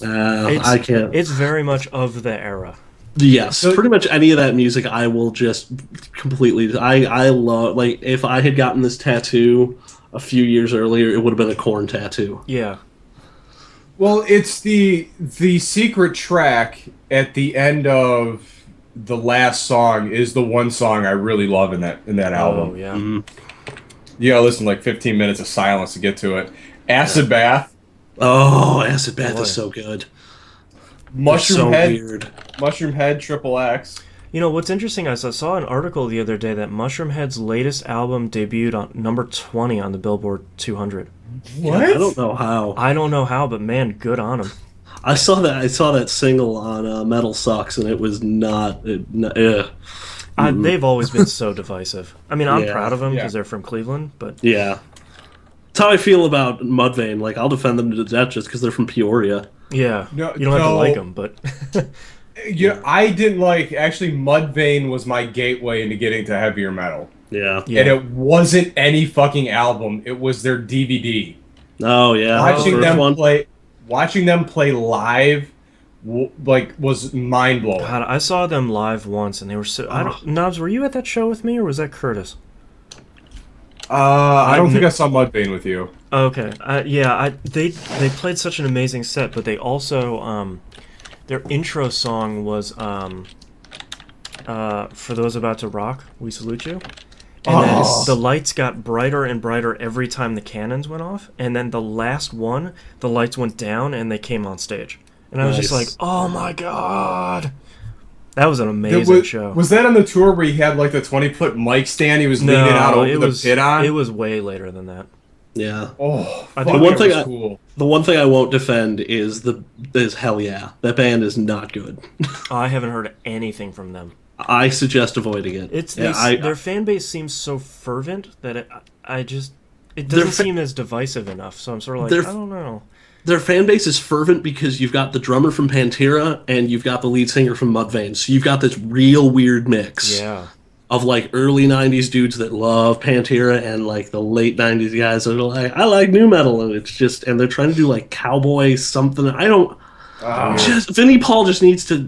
I can't. It's very much of the era. Yes, So, pretty much any of that music I will just completely. I love, like, if I had gotten this tattoo a few years earlier, it would have been a corn tattoo. Yeah. well, it's the secret track at the end of the last song is the one song I really love in that Oh album. yeah. Hmm. You gotta listen to like 15 minutes of silence to get to it. Acid Bath, Oh, Acid Bath Boy. is so good. They're Mushroom so Head, weird. Mushroom Head, Triple X. You know what's interesting is I saw an article the other day that Mushroom Head's latest album debuted on number 20 on the Billboard 200. What? I don't know how. I don't know how, but man, good on him. I saw that. I saw that single on Metal Sucks, and it was not. They've always been so divisive. I mean, I'm Yeah. proud of them Yeah. because they're from Cleveland, but Yeah. That's how I feel about Mudvayne. Like, I'll defend them to death just because they're from Peoria. yeah, No, you don't have to no. like them, but Yeah, I didn't like. Actually, Mudvayne was my gateway into getting to heavier metal, Yeah. yeah. and it wasn't any fucking album. It was their DVD. Oh yeah. Watching The them first one. play, watching them play live, like was mind blowing. God, I saw them live once, and they were so. I don't. Knobs, were you at that show with me, or was that Curtis? I don't think I saw Mudvayne with you. Okay, yeah, they played such an amazing set, but they also their intro song was For Those About to Rock, We Salute You. And then the lights got brighter and brighter every time the cannons went off, and then the last one, the lights went down and they came on stage. And I was just like, Nice. "Oh my god." That was an amazing show. Was that on the tour where he had like the 20-foot mic stand he was leaning out over the pit on? It was way later than that. Yeah. Oh, I fuck, think the one it thing was I- cool. The one thing I won't defend is Hell Yeah. That band is not good. I haven't heard anything from them. I suggest avoiding it. It's Yeah, their fan base seems so fervent that it Their doesn't fa- seem as divisive enough. So I'm sort of like, Their- I don't know. Their fan base is fervent because you've got the drummer from Pantera and you've got the lead singer from Mudvayne. So you've got this real weird mix Yeah, of like early 90s dudes that love Pantera and like the late 90s guys that are like, I like new metal. And it's just, and they're trying to do like cowboy something. I don't, just, Vinnie Paul just needs to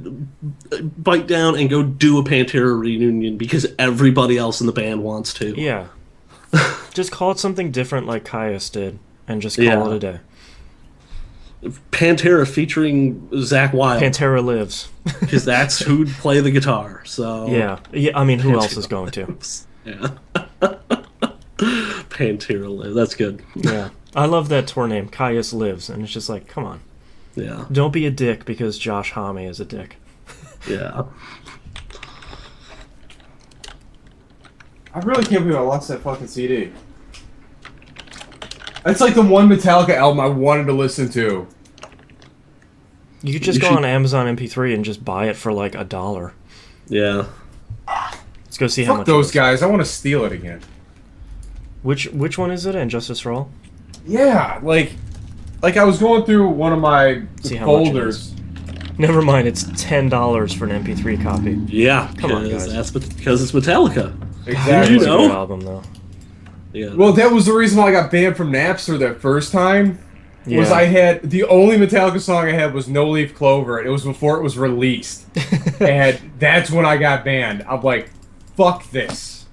bite down and go do a Pantera reunion because everybody else in the band wants to. yeah. Just call it something different, like Caius did, and just call Yeah. it a day. Pantera featuring Zach Wilde. Pantera lives. Because that's who'd play the guitar. So Yeah, I mean, who else is going to? yeah. Pantera live. That's good. Yeah, I love that tour name, Caius Lives, and it's just like, come on, Yeah. don't be a dick because Josh Homme is a dick. Yeah. I really can't believe I lost that fucking CD. That's like the one Metallica album I wanted to listen to. You could just You go should- on Amazon MP3 and just buy it for like $1. Yeah. Let's go see how Fuck much. those it is. guys. I want to steal it again. Which one is it? And Justice for All? Yeah, like I was going through one of my See how much it folders. Never mind, it's $10 for an MP3 copy. Yeah. Come on, because guys. That's because it's Metallica. Exactly. you It's a know? good album though. Yeah. Well, that was the reason why I got banned from Napster that first time. Yeah. Was I had the only Metallica song I had was No Leaf Clover. It was before it was released, and that's when I got banned. I'm like, fuck this.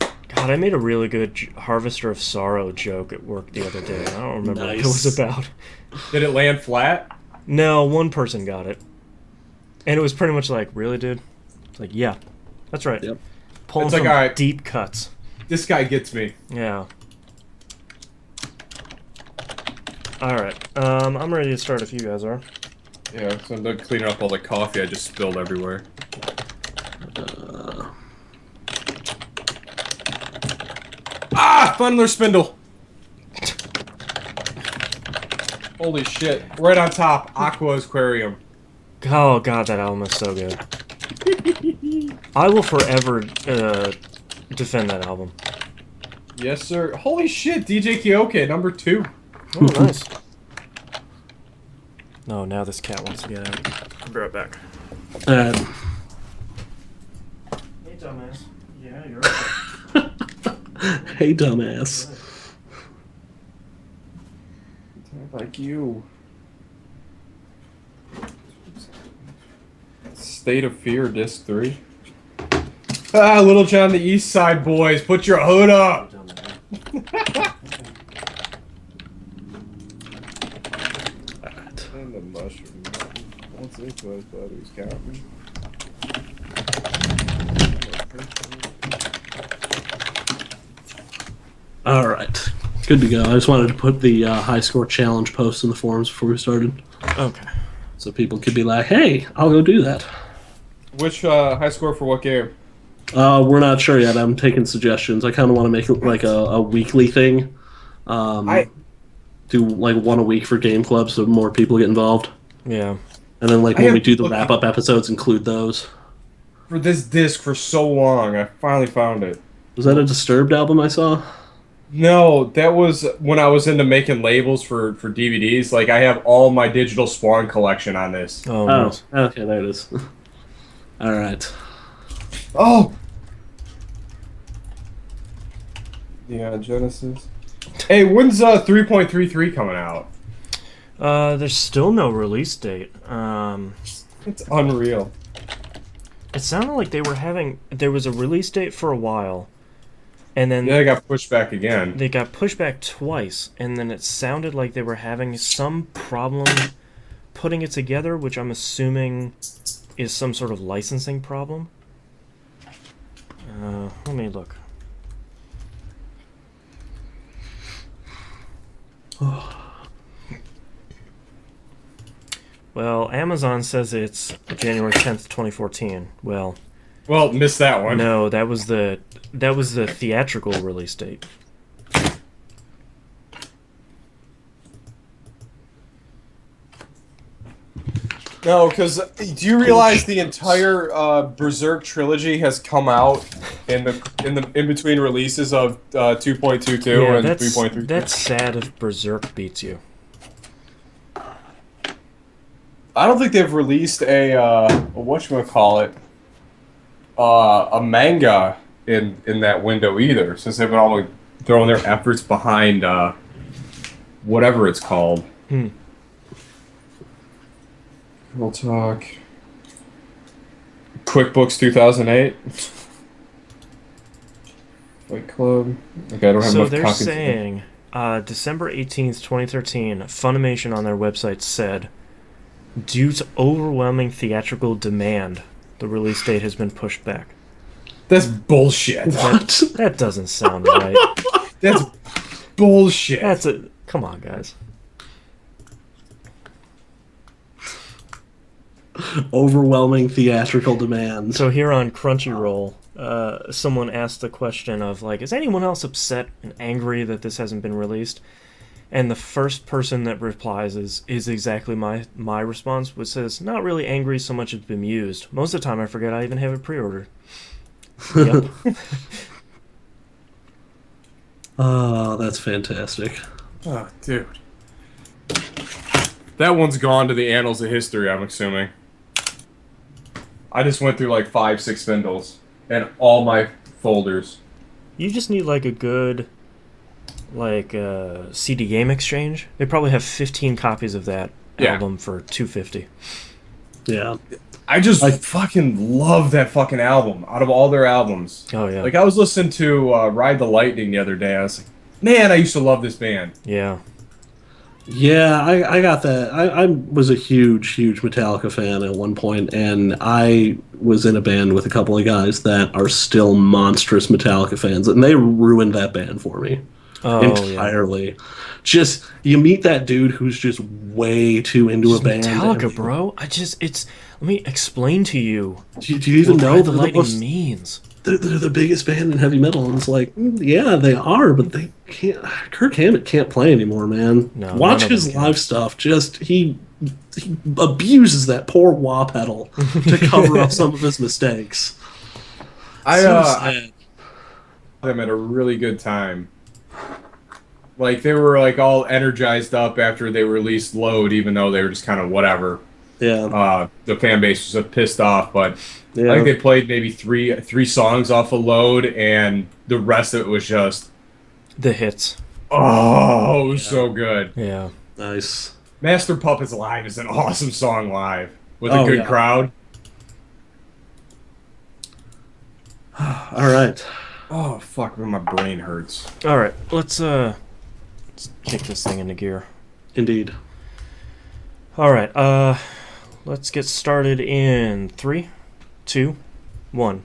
God, I made a really good Harvester of Sorrow joke at work the other day. I don't remember what it Nice. was about. Did it land flat? No, one person got it. And it was pretty much like, really, dude? It's like, yeah, that's right. Yep. Pulling It's like, from alright. deep cuts. This guy gets me. Yeah. Alright, I'm ready to start if you guys are. Yeah, so I'm done cleaning up all the coffee I just spilled everywhere. Funneler spindle! Holy shit. Right on top, Aqua Aquarium. Oh god, that album is so good. I will forever defend that album. Yes, sir. Holy shit, DJ Kioke, number 2. Oh, nice. No, now this cat wants to get out. I'll be right back. Uh, Hey, dumbass. Yeah, you're hey, dumbass. Like you. State of Fear, Disc 3. Ah, Little John the East Side Boys, put your hood up! And the mushroom. Once this was, but who's counting? All right. Good to go. I just wanted to put the high score challenge post in the forums before we started. Okay. So people could be like, hey, I'll go do that. Which high score for what game? We're not sure yet. I'm taking suggestions. I kind of want to make it like a weekly thing. Do like one a week for Game Club so more people get involved. Yeah. And then like when we do the wrap-up episodes, include those. For this disc for so long, I finally found it. Was that a Disturbed album I saw? No, that was when I was into making labels for DVDs. Like, I have all my digital Spawn collection on this. Oh, nice. Okay, there it is. All right. Oh! Yeah, Genesis. Hey, when's 3.33 coming out? There's still no release date. It's unreal. It sounded like there was a release date for a while, and then Yeah, they got pushed back again. they got pushed back twice, and then it sounded like they were having some problem putting it together, which I'm assuming is some sort of licensing problem. Let me look. Well, Amazon says it's January 10th, 2014. Well, Missed that one. no, that was the theatrical release date. No, because do you realize the entire Berserk trilogy has come out in between releases of 2.22 and 3.33? That's sad if Berserk beats you. I don't think they've released a whatchamacallit, a manga in that window either, since they've been all throwing their efforts behind whatever it's called. We'll talk. QuickBooks 2008. Fight Club. Okay, I don't have So enough they're copies. saying December 18th, 2013, Funimation on their website said, due to overwhelming theatrical demand, the release date has been pushed back. That's bullshit. What? That doesn't sound right. That's bullshit. Come on, guys. Overwhelming theatrical demand. So here on Crunchyroll, someone asked the question of, like, is anyone else upset and angry that this hasn't been released? And the first person that replies is exactly my response, which says, not really angry so much as bemused. Most of the time I forget I even have it pre-ordered. Yep. Oh, that's fantastic. Oh, dude. That one's gone to the annals of history, I'm assuming. I just went through like 5-6 spindles and all my folders. You just need like a good CD game exchange. They probably have 15 copies of that album for $250. Yeah. I fucking love that fucking album out of all their albums. Oh yeah. Like, I was listening to Ride the Lightning the other day. I was like, man, I used to love this band. Yeah. Yeah, I got that. I was a huge Metallica fan at one point, and I was in a band with a couple of guys that are still monstrous Metallica fans, and they ruined that band for me entirely. Yeah. Just, you meet that dude who's just way too into a band. Metallica, bro. Let me explain to you. Do you even know what the lightning means? They're the biggest band in heavy metal, and it's like, yeah, they are, but they can't. Kirk Hammett can't play anymore, man. No, watch his live stuff. Just he abuses that poor wah pedal to cover up some of his mistakes. I them at a really good time. Like, they were like all energized up after they released Load, even though they were just kind of whatever. Yeah. The fan base was pissed off, but yeah. I think they played maybe three songs off of Load, and the rest of it was just the hits. Oh, it was so good. Yeah. Nice. Master Puppets Live is an awesome song live with a good crowd. All right. Oh fuck, my brain hurts. All right, let's kick this thing into gear. Indeed. All right, let's get started in 3, 2, 1.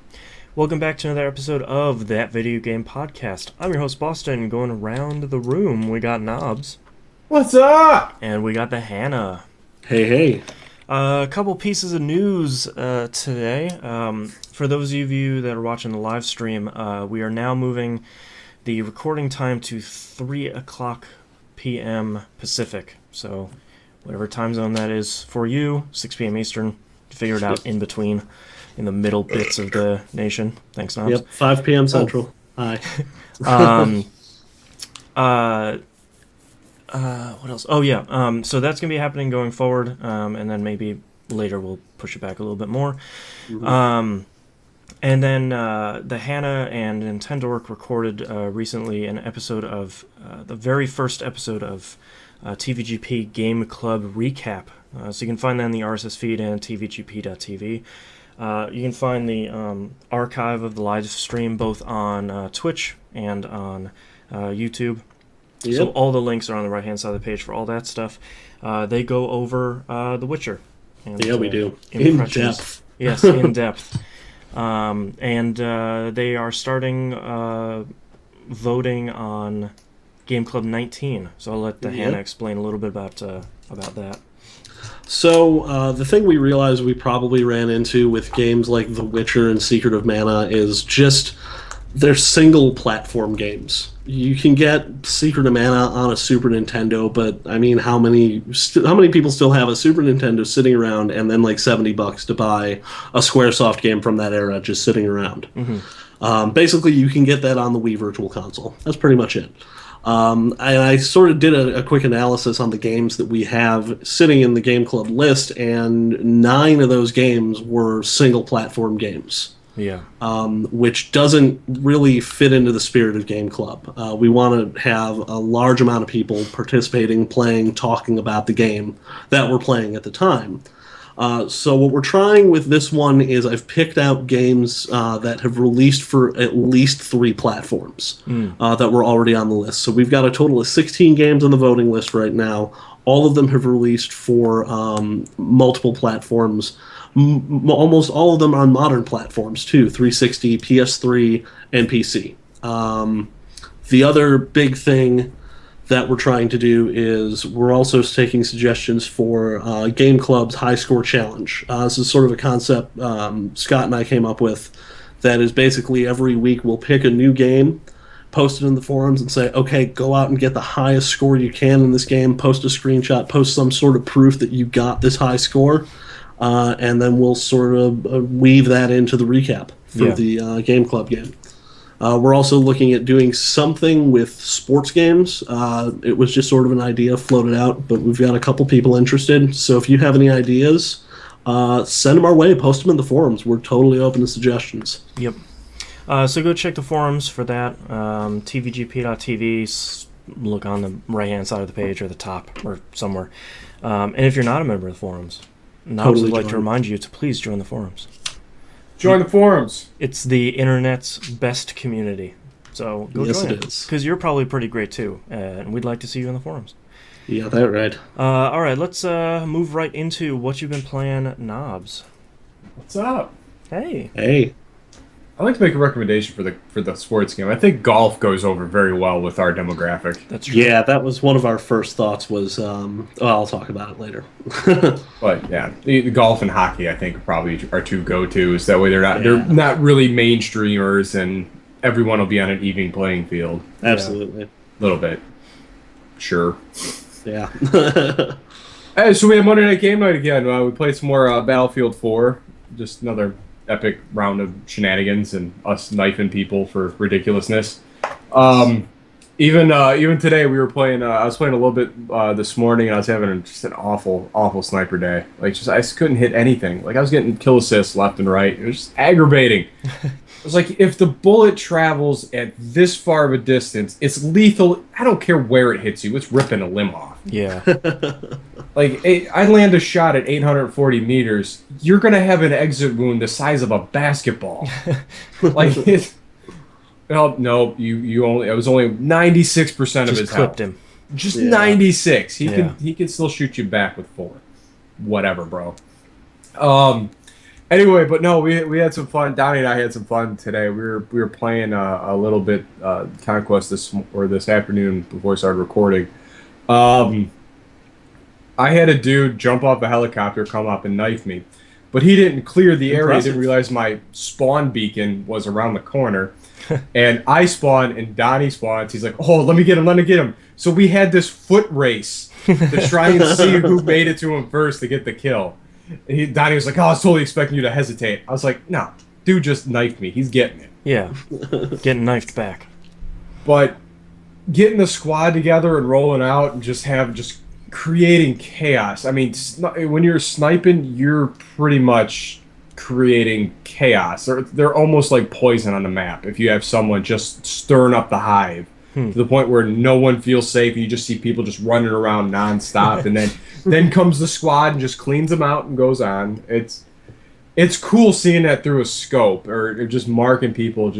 Welcome back to another episode of That Video Game Podcast. I'm your host, Boston. Going around the room, we got Knobs. What's up? And we got the Hannah. Hey, hey. A couple pieces of news today. For those of you that are watching the live stream, we are now moving the recording time to 3 o'clock p.m. Pacific. So whatever time zone that is for you, 6 p.m. Eastern, figure it out in between, in the middle bits of the nation. Thanks, Knobs. Yep, 5 p.m. Central. Hi. What else? Oh, yeah. So that's going to be happening going forward, and then maybe later we'll push it back a little bit more. Mm-hmm. And then the Hannah and Nintendo recorded recently an episode of the very first episode of TVGP Game Club Recap. So you can find that in the RSS feed and tvgp.tv. You can find the archive of the live stream both on Twitch and on YouTube. Yep. So all the links are on the right-hand side of the page for all that stuff. They go over The Witcher. And, yeah, we do. In depth. Yes, in depth. And they are starting voting on Game Club 19. So I'll let Hannah explain a little bit about that. So the thing we realized we probably ran into with games like The Witcher and Secret of Mana is just they're single platform games. You can get Secret of Mana on a Super Nintendo, but I mean, how many people still have a Super Nintendo sitting around and then like $70 to buy a SquareSoft game from that era just sitting around? Mm-hmm. Basically, you can get that on the Wii Virtual Console. That's pretty much it. I sort of did a quick analysis on the games that we have sitting in the Game Club list, and 9 of those games were single platform games. Yeah. Which doesn't really fit into the spirit of Game Club. We want to have a large amount of people participating, playing, talking about the game that we're playing at the time. So what we're trying with this one is I've picked out games that have released for at least 3 platforms that were already on the list. So we've got a total of 16 games on the voting list right now. All of them have released for multiple platforms. Almost all of them on modern platforms too, 360, PS3, and PC. The other big thing that we're trying to do is we're also taking suggestions for Game Club's High Score Challenge. This is sort of a concept Scott and I came up with that is basically every week we'll pick a new game, post it in the forums, and say, okay, go out and get the highest score you can in this game, post a screenshot, post some sort of proof that you got this high score, and then we'll sort of weave that into the recap for the Game Club game. We're also looking at doing something with sports games. It was just sort of an idea floated out, but we've got a couple people interested. So if you have any ideas, send them our way. Post them in the forums. We're totally open to suggestions. Yep. So go check the forums for that. tvgp.tv. Look on the right-hand side of the page or the top or somewhere. And if you're not a member of the forums, Knobs would like to remind you to please join the forums. Join the forums. It's the internet's best community. So go join it. Because you're probably pretty great too. And we'd like to see you in the forums. Yeah, that's right. All right, let's move right into what you've been playing, Knobs. What's up? Hey. Hey. I'd like to make a recommendation for the sports game. I think golf goes over very well with our demographic. That's true. Yeah, that was one of our first thoughts was, I'll talk about it later. But yeah, the golf and hockey I think probably are 2 go-tos. That way they're not really mainstreamers and everyone will be on an even playing field. Absolutely. A little bit. Sure. Yeah. Hey, so we had Monday Night Game Night again. We played some more Battlefield 4. Just another epic round of shenanigans and us knifing people for ridiculousness. Even today we were playing. I was playing a little bit this morning, and I was having just an awful sniper day. Like, I just couldn't hit anything. Like, I was getting kill assists left and right. It was just aggravating. It was like, if the bullet travels at this far of a distance, it's lethal. I don't care where it hits you. It's ripping a limb off. Yeah. Like, I land a shot at 840 meters. You're gonna have an exit wound the size of a basketball. Like, no, you only. It was only 96% of his clipped health. him. Just 96. Yeah. He can still shoot you back with 4. Whatever, bro. Anyway, but no, we had some fun. Donnie and I had some fun today. We were playing a little bit Conquest this afternoon before I started recording. I had a dude jump off a helicopter, come up and knife me, but he didn't clear the area. He didn't realize my spawn beacon was around the corner, and I spawned and Donnie spawns. He's like, "Oh, let me get him." So we had this foot race to try and see who made it to him first to get the kill. And Donnie was like, "Oh, I was totally expecting you to hesitate." I was like, "No, dude just knifed me. He's getting it." Yeah, getting knifed back. But getting the squad together and rolling out and just creating chaos. I mean, when you're sniping, you're pretty much creating chaos. They're almost like poison on the map if you have someone just stirring up the hive to the point where no one feels safe and you just see people just running around nonstop. And then comes the squad and just cleans them out and goes on. It's cool seeing that through a scope or just marking people.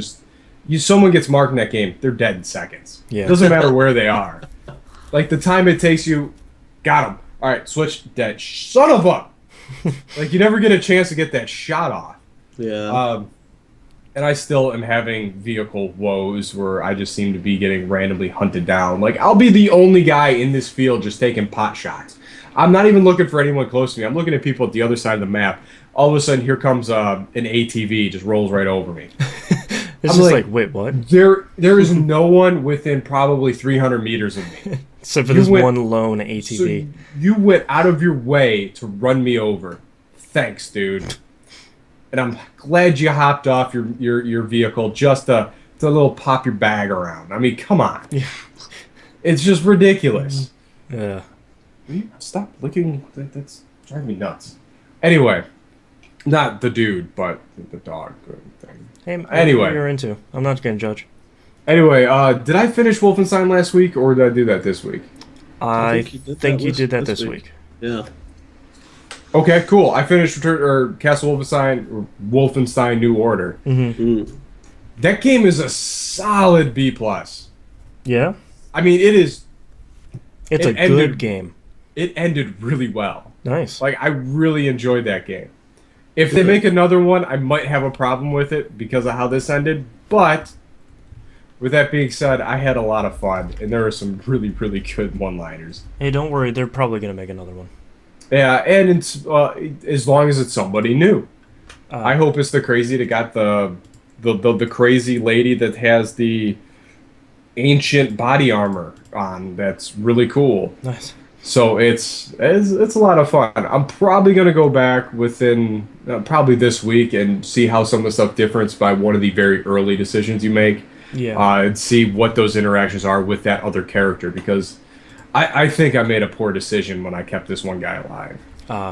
Someone gets marked in that game, they're dead in seconds. Yeah. It doesn't matter where they are. Like the time it takes you. Got him. All right, switch. Dead. Son of a... Like, you never get a chance to get that shot off. Yeah. And I still am having vehicle woes where I just seem to be getting randomly hunted down. Like, I'll be the only guy in this field just taking pot shots. I'm not even looking for anyone close to me. I'm looking at people at the other side of the map. All of a sudden, here comes an ATV, just rolls right over me. It's just like, wait, what? There is no one within probably 300 meters of me. Except for this one lone ATV. So you went out of your way to run me over. Thanks, dude. And I'm glad you hopped off your vehicle just to little pop your bag around. I mean, come on. Yeah. It's just ridiculous. Yeah. Will you stop licking? That's driving me nuts. Anyway, not the dude, but the dog thing. Hey, anyway, what you're into. I'm not gonna judge. Anyway, did I finish Wolfenstein last week, or did I do that this week? I think you did that this week. Yeah. Okay, cool. I finished Castle Wolfenstein New Order. Mm-hmm. That game is a solid B+. Yeah? I mean, it is... It's a good game. It ended really well. Nice. Like, I really enjoyed that game. If they make another one, I might have a problem with it because of how this ended, but... With that being said, I had a lot of fun, and there were some really, really good one-liners. Hey, don't worry. They're probably going to make another one. Yeah, and it's, as long as it's somebody new. I hope it's the crazy that got the crazy lady that has the ancient body armor on. That's really cool. Nice. So it's a lot of fun. I'm probably going to go back within probably this week and see how some of the stuff differs by one of the very early decisions you make. Yeah. And see what those interactions are with that other character, because I think I made a poor decision when I kept this one guy alive.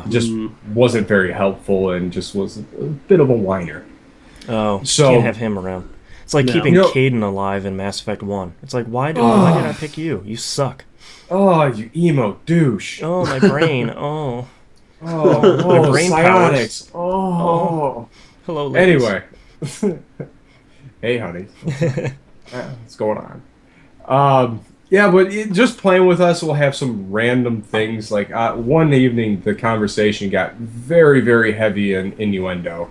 Just wasn't very helpful and just was a bit of a whiner. Oh, so can't have him around. It's like keeping Caden alive in Mass Effect 1. It's like, why did I pick you? You suck. Oh, you emo douche. Oh, my brain. Oh. Oh, my brain psionics. powers. Oh. Hello, ladies. Anyway. Hey, honey. What's going on? Yeah, but just playing with us will have some random things. Like one evening, the conversation got very, very heavy in innuendo.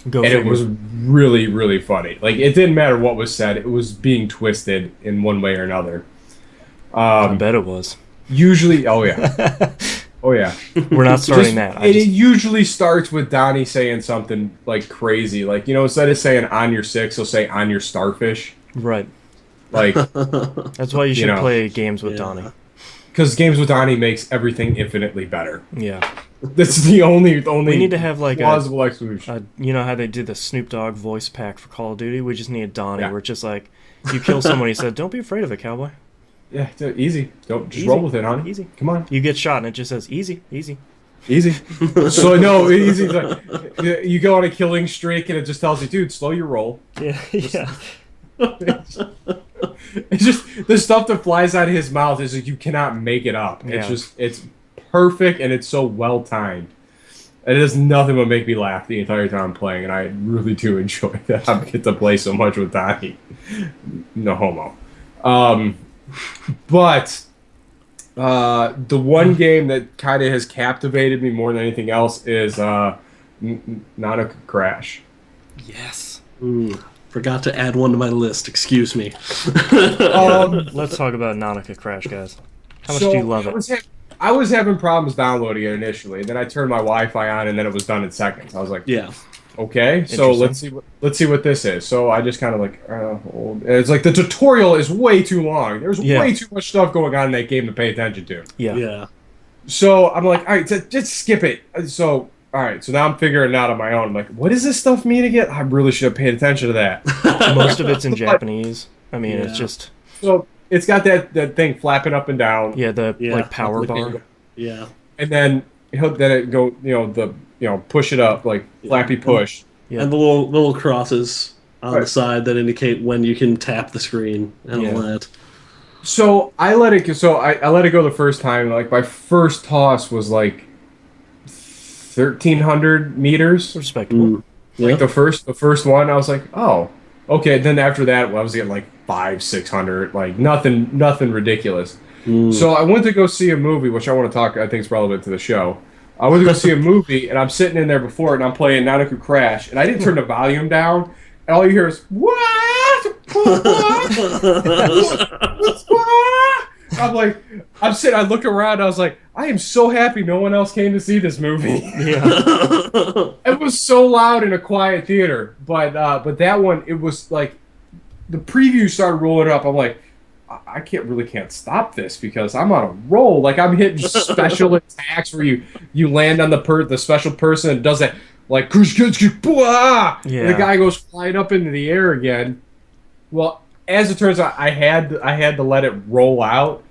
It was really, really funny. Like, it didn't matter what was said. It was being twisted in one way or another. I bet it was. Usually, oh, yeah. Oh, yeah. We're not starting that. It usually starts with Donnie saying something, like, crazy. Like, instead of saying on your 6, he'll say on your starfish. Right. Like... That's why you should play games with Donnie. Because games with Donnie makes everything infinitely better. Yeah. That's the only we need to have, like, plausible explanation. You know how they did the Snoop Dogg voice pack for Call of Duty? We just need a Donnie where it's just like, you kill someone, he said, don't be afraid of it, cowboy. Yeah, easy. Don't just roll with it, honey. Easy. Come on. You get shot and it just says easy, easy. Easy. So no, easy. Like, you go on a killing streak and it just tells you, dude, slow your roll. Yeah, yeah. It's just the stuff that flies out of his mouth is like you cannot make it up. It's just it's perfect and it's so well timed. It does nothing but make me laugh the entire time I'm playing, and I really do enjoy that. I get to play so much with Donnie. No homo. But the one game that kind of has captivated me more than anything else is Nanaka Crash. Yes. Forgot to add one to my list. Excuse me. Let's talk about Nanaka Crash, guys. How much do you love it? I was having problems downloading it initially, and then I turned my Wi-Fi on, and then it was done in seconds. I was like, Yeah. okay, so let's see what this is. So I just kind of like, it's like the tutorial is way too long. There's way too much stuff going on in that game to pay attention to. Yeah. So I'm like, all right, just skip it. So all right, so now I'm figuring it out on my own. I'm like, what does this stuff mean again? I really should have paid attention to that. Most of it's in Japanese. I mean, it's just so. It's got that thing flapping up and down. Yeah, like power bar. Yeah. And then it go push it up like flappy push. Yeah. And the little crosses on the side that indicate when you can tap the screen and all that. So I let it go the first time. Like my first toss was like 1,300 meters. Respectable. Like the first one, I was like, oh, okay. Then after that, I was getting like 500-600, like nothing ridiculous. So I went to go see a movie, which I want to talk. I think is relevant to the show. I went to go see a movie, and I'm sitting in there before, and I'm playing Nanaka Crash, and I didn't turn the volume down, and all you hear is what? I'm sitting. I look around. I was like, I am so happy no one else came to see this movie. It was so loud in a quiet theater, but that one, it was like the preview started rolling up. I'm like, I can't stop this because I'm on a roll. Like I'm hitting special attacks where you land on the special person and does that like and the guy goes flying up into the air again. Well, as it turns out, I had to let it roll out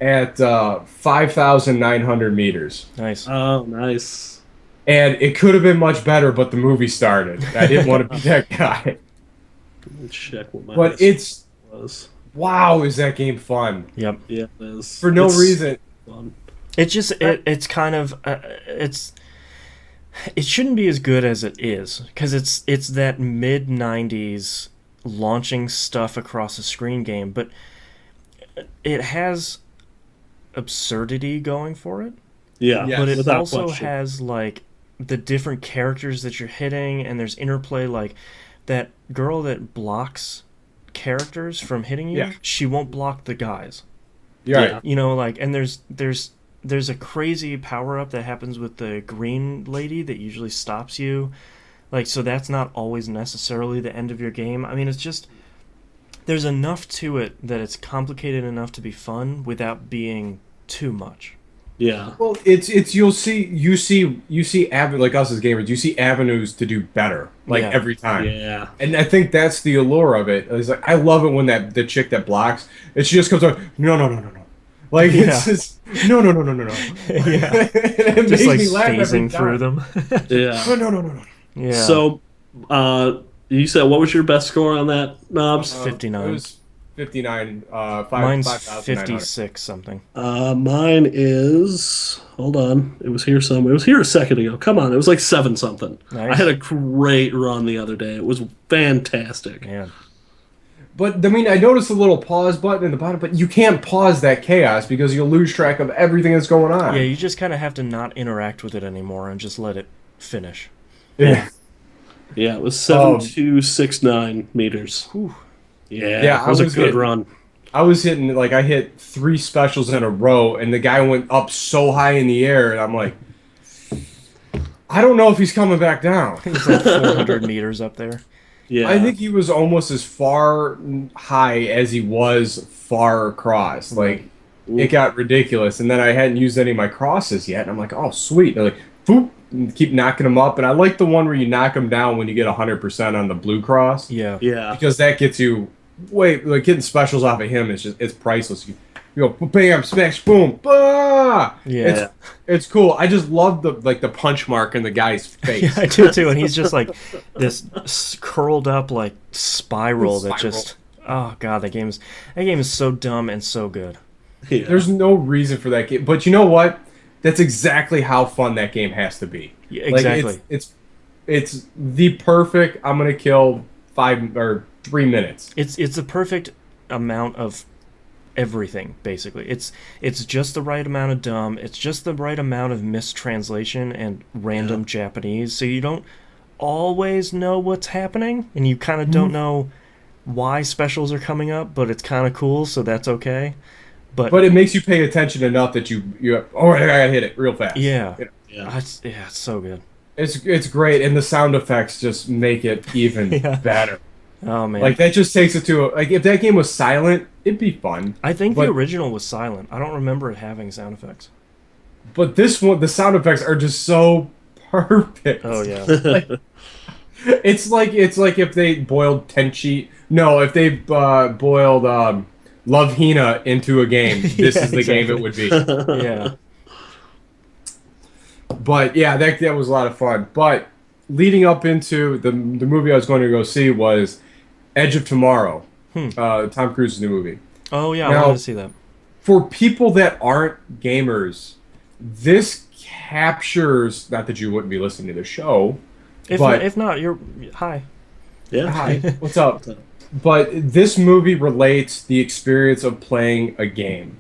at 5,900 meters. Nice. Oh, nice. And it could have been much better, but the movie started. I didn't want to be that guy. Check what but it's was. Wow, is that game fun? Yep. Yeah, it is. For no reason. Fun. It's just it's kind of it shouldn't be as good as it is because it's that mid 90s launching stuff across a screen game, but it has absurdity going for it. Yeah, but it also question. has like the different characters that you're hitting, and there's interplay. Like that girl that blocks characters from hitting you, she won't block the guys. Yeah, you know, like, and there's a crazy power up that happens with the green lady that usually stops you. Like, so that's not always necessarily the end of your game. I mean, it's just there's enough to it that it's complicated enough to be fun without being too much. Yeah. Well, it's you see like us as gamers, you see avenues to do better every time. Yeah. And I think that's the allure of it. It's like I love it when the chick that blocks, and she just comes out, no. Like it's just no. Yeah. It just makes like me laugh phasing through them. Yeah. No. Yeah. So, you said what was your best score on that, Knobs? 59. It was 59. Mine's 56 something. Mine is. Hold on. It was here somewhere. It was here a second ago. Come on. It was like 7 something. Nice. I had a great run the other day. It was fantastic. Yeah. But, I mean, I noticed a little pause button in the bottom, but you can't pause that chaos because you'll lose track of everything that's going on. Yeah, you just kind of have to not interact with it anymore and just let it finish. Yeah. Yeah, it was 7,269 meters. Whew. Yeah, it was a good run. I was hitting, like, I hit 3 specials in a row, and the guy went up so high in the air, and I'm like, I don't know if he's coming back down. He's like 400 meters up there. Yeah. I think he was almost as far high as he was far across. Like, it got ridiculous. And then I hadn't used any of my crosses yet. And I'm like, oh, sweet. They're like, boop, and keep knocking them up. And I like the one where you knock them down when you get 100% on the blue cross. Yeah. Yeah. Because that gets you getting specials off of him is it's priceless. You go, bam, smash, boom, bah! Yeah. It's cool. I just love the punch mark in the guy's face. Yeah, I do too. And he's just like this curled up like spiral that just. Oh god, that game is so dumb and so good. Yeah. There's no reason for that game, but you know what? that's exactly how fun that game has to be. Yeah, exactly. Like it's the perfect. I'm gonna kill 5 or 3 minutes. It's the perfect amount of everything, basically. It's just the right amount of dumb. It's just the right amount of mistranslation and random Japanese, so you don't always know what's happening, and you kind of don't know why specials are coming up, but it's kind of cool, so that's okay. But it makes you pay attention enough that you I gotta hit it real fast. Yeah, You know? it's so good. It's great, and the sound effects just make it even better. Oh man, Like that just takes it to like if that game was silent, it'd be fun. I think the original was silent. I don't remember it having sound effects. But this one, the sound effects are just so perfect. Oh yeah. It's like if they boiled Tenchi. No, if they boiled Love Hina into a game, this is the game it would be. Yeah. But yeah, that was a lot of fun. But leading up into the movie I was going to go see was Edge of Tomorrow, Tom Cruise's new movie. Oh yeah, Now, I wanted to see that. For people that aren't gamers, this captures, not that you wouldn't be listening to the show, If not, you're hi. Yeah. Hi, what's up? But this movie relates the experience of playing a game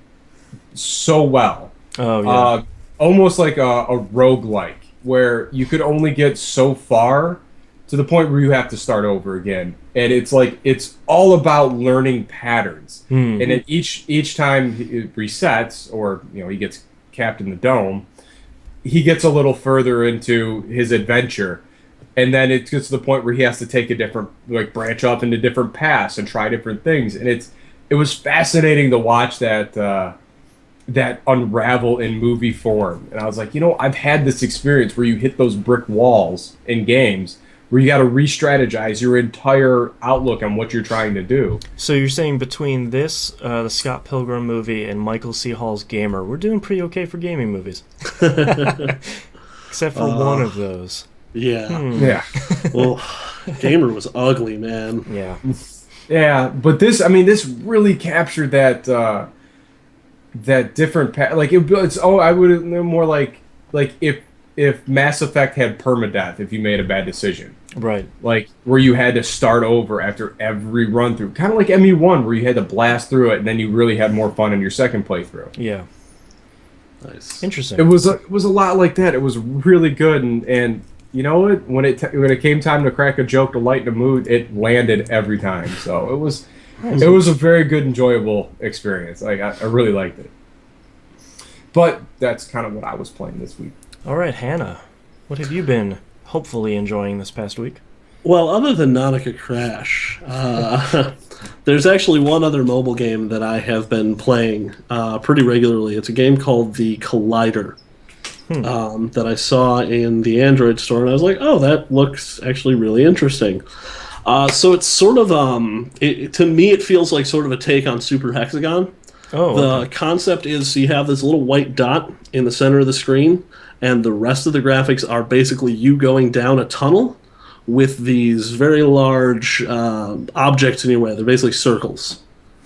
so well. Oh yeah. Almost like a roguelike, where you could only get so far to the point where you have to start over again. And it's like it's all about learning patterns. And at each time it resets, or he gets capped in the dome, he gets a little further into his adventure. And then it gets to the point where he has to take a different, like, branch off into different paths and try different things. And it was fascinating to watch that unravel in movie form. And I was like, I've had this experience where you hit those brick walls in games where you got to re-strategize your entire outlook on what you're trying to do. So you're saying between this, the Scott Pilgrim movie, and Michael C. Hall's Gamer, we're doing pretty okay for gaming movies. Except for one of those. Yeah. Yeah. Well, Gamer was ugly, man. Yeah. Yeah, but this really captured that different like it's I would more like if Mass Effect had permadeath if you made a bad decision. Right. Like where you had to start over after every run through. Kind of like ME1 where you had to blast through it and then you really had more fun in your second playthrough. Yeah. Nice. Interesting. It was a lot like that. It was really good, and you know what? When it came time to crack a joke to lighten the mood, it landed every time. So it was a very good, enjoyable experience. Like I really liked it. But that's kind of what I was playing this week. All right, Hannah, what have you been hopefully enjoying this past week? Well, other than Nautica Crash, there's actually one other mobile game that I have been playing pretty regularly. It's a game called The Collider. That I saw in the Android store, and I was like, oh, that looks actually really interesting. So it's sort of, to me, it feels like sort of a take on Super Hexagon. The concept is, so you have this little white dot in the center of the screen, and the rest of the graphics are basically you going down a tunnel with these very large objects in your way. They're basically circles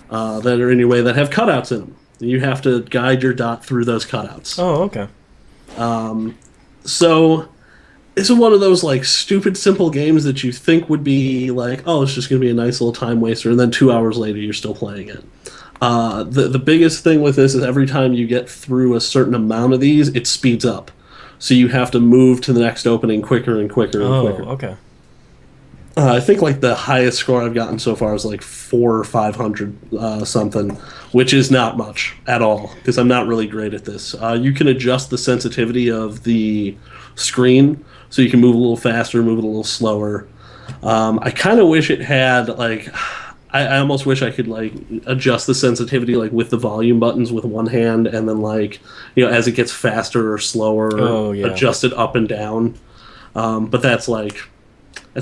that are in your way that have cutouts in them. You have to guide your dot through those cutouts. Oh, okay. So it's one of those like stupid simple games that you think would be like, oh, it's just going to be a nice little time waster, and then 2 hours later you're still playing it. The biggest thing with this is every time you get through a certain amount of these, it speeds up. So you have to move to the next opening quicker and quicker and quicker. Oh, okay. I think like the highest score I've gotten so far is like 400 or 500 something, which is not much at all because I'm not really great at this. You can adjust the sensitivity of the screen so you can move a little faster, move it a little slower. I kind of wish it had like, I almost wish I could like adjust the sensitivity like with the volume buttons with one hand, and then like as it gets faster or slower, adjust it up and down. But that's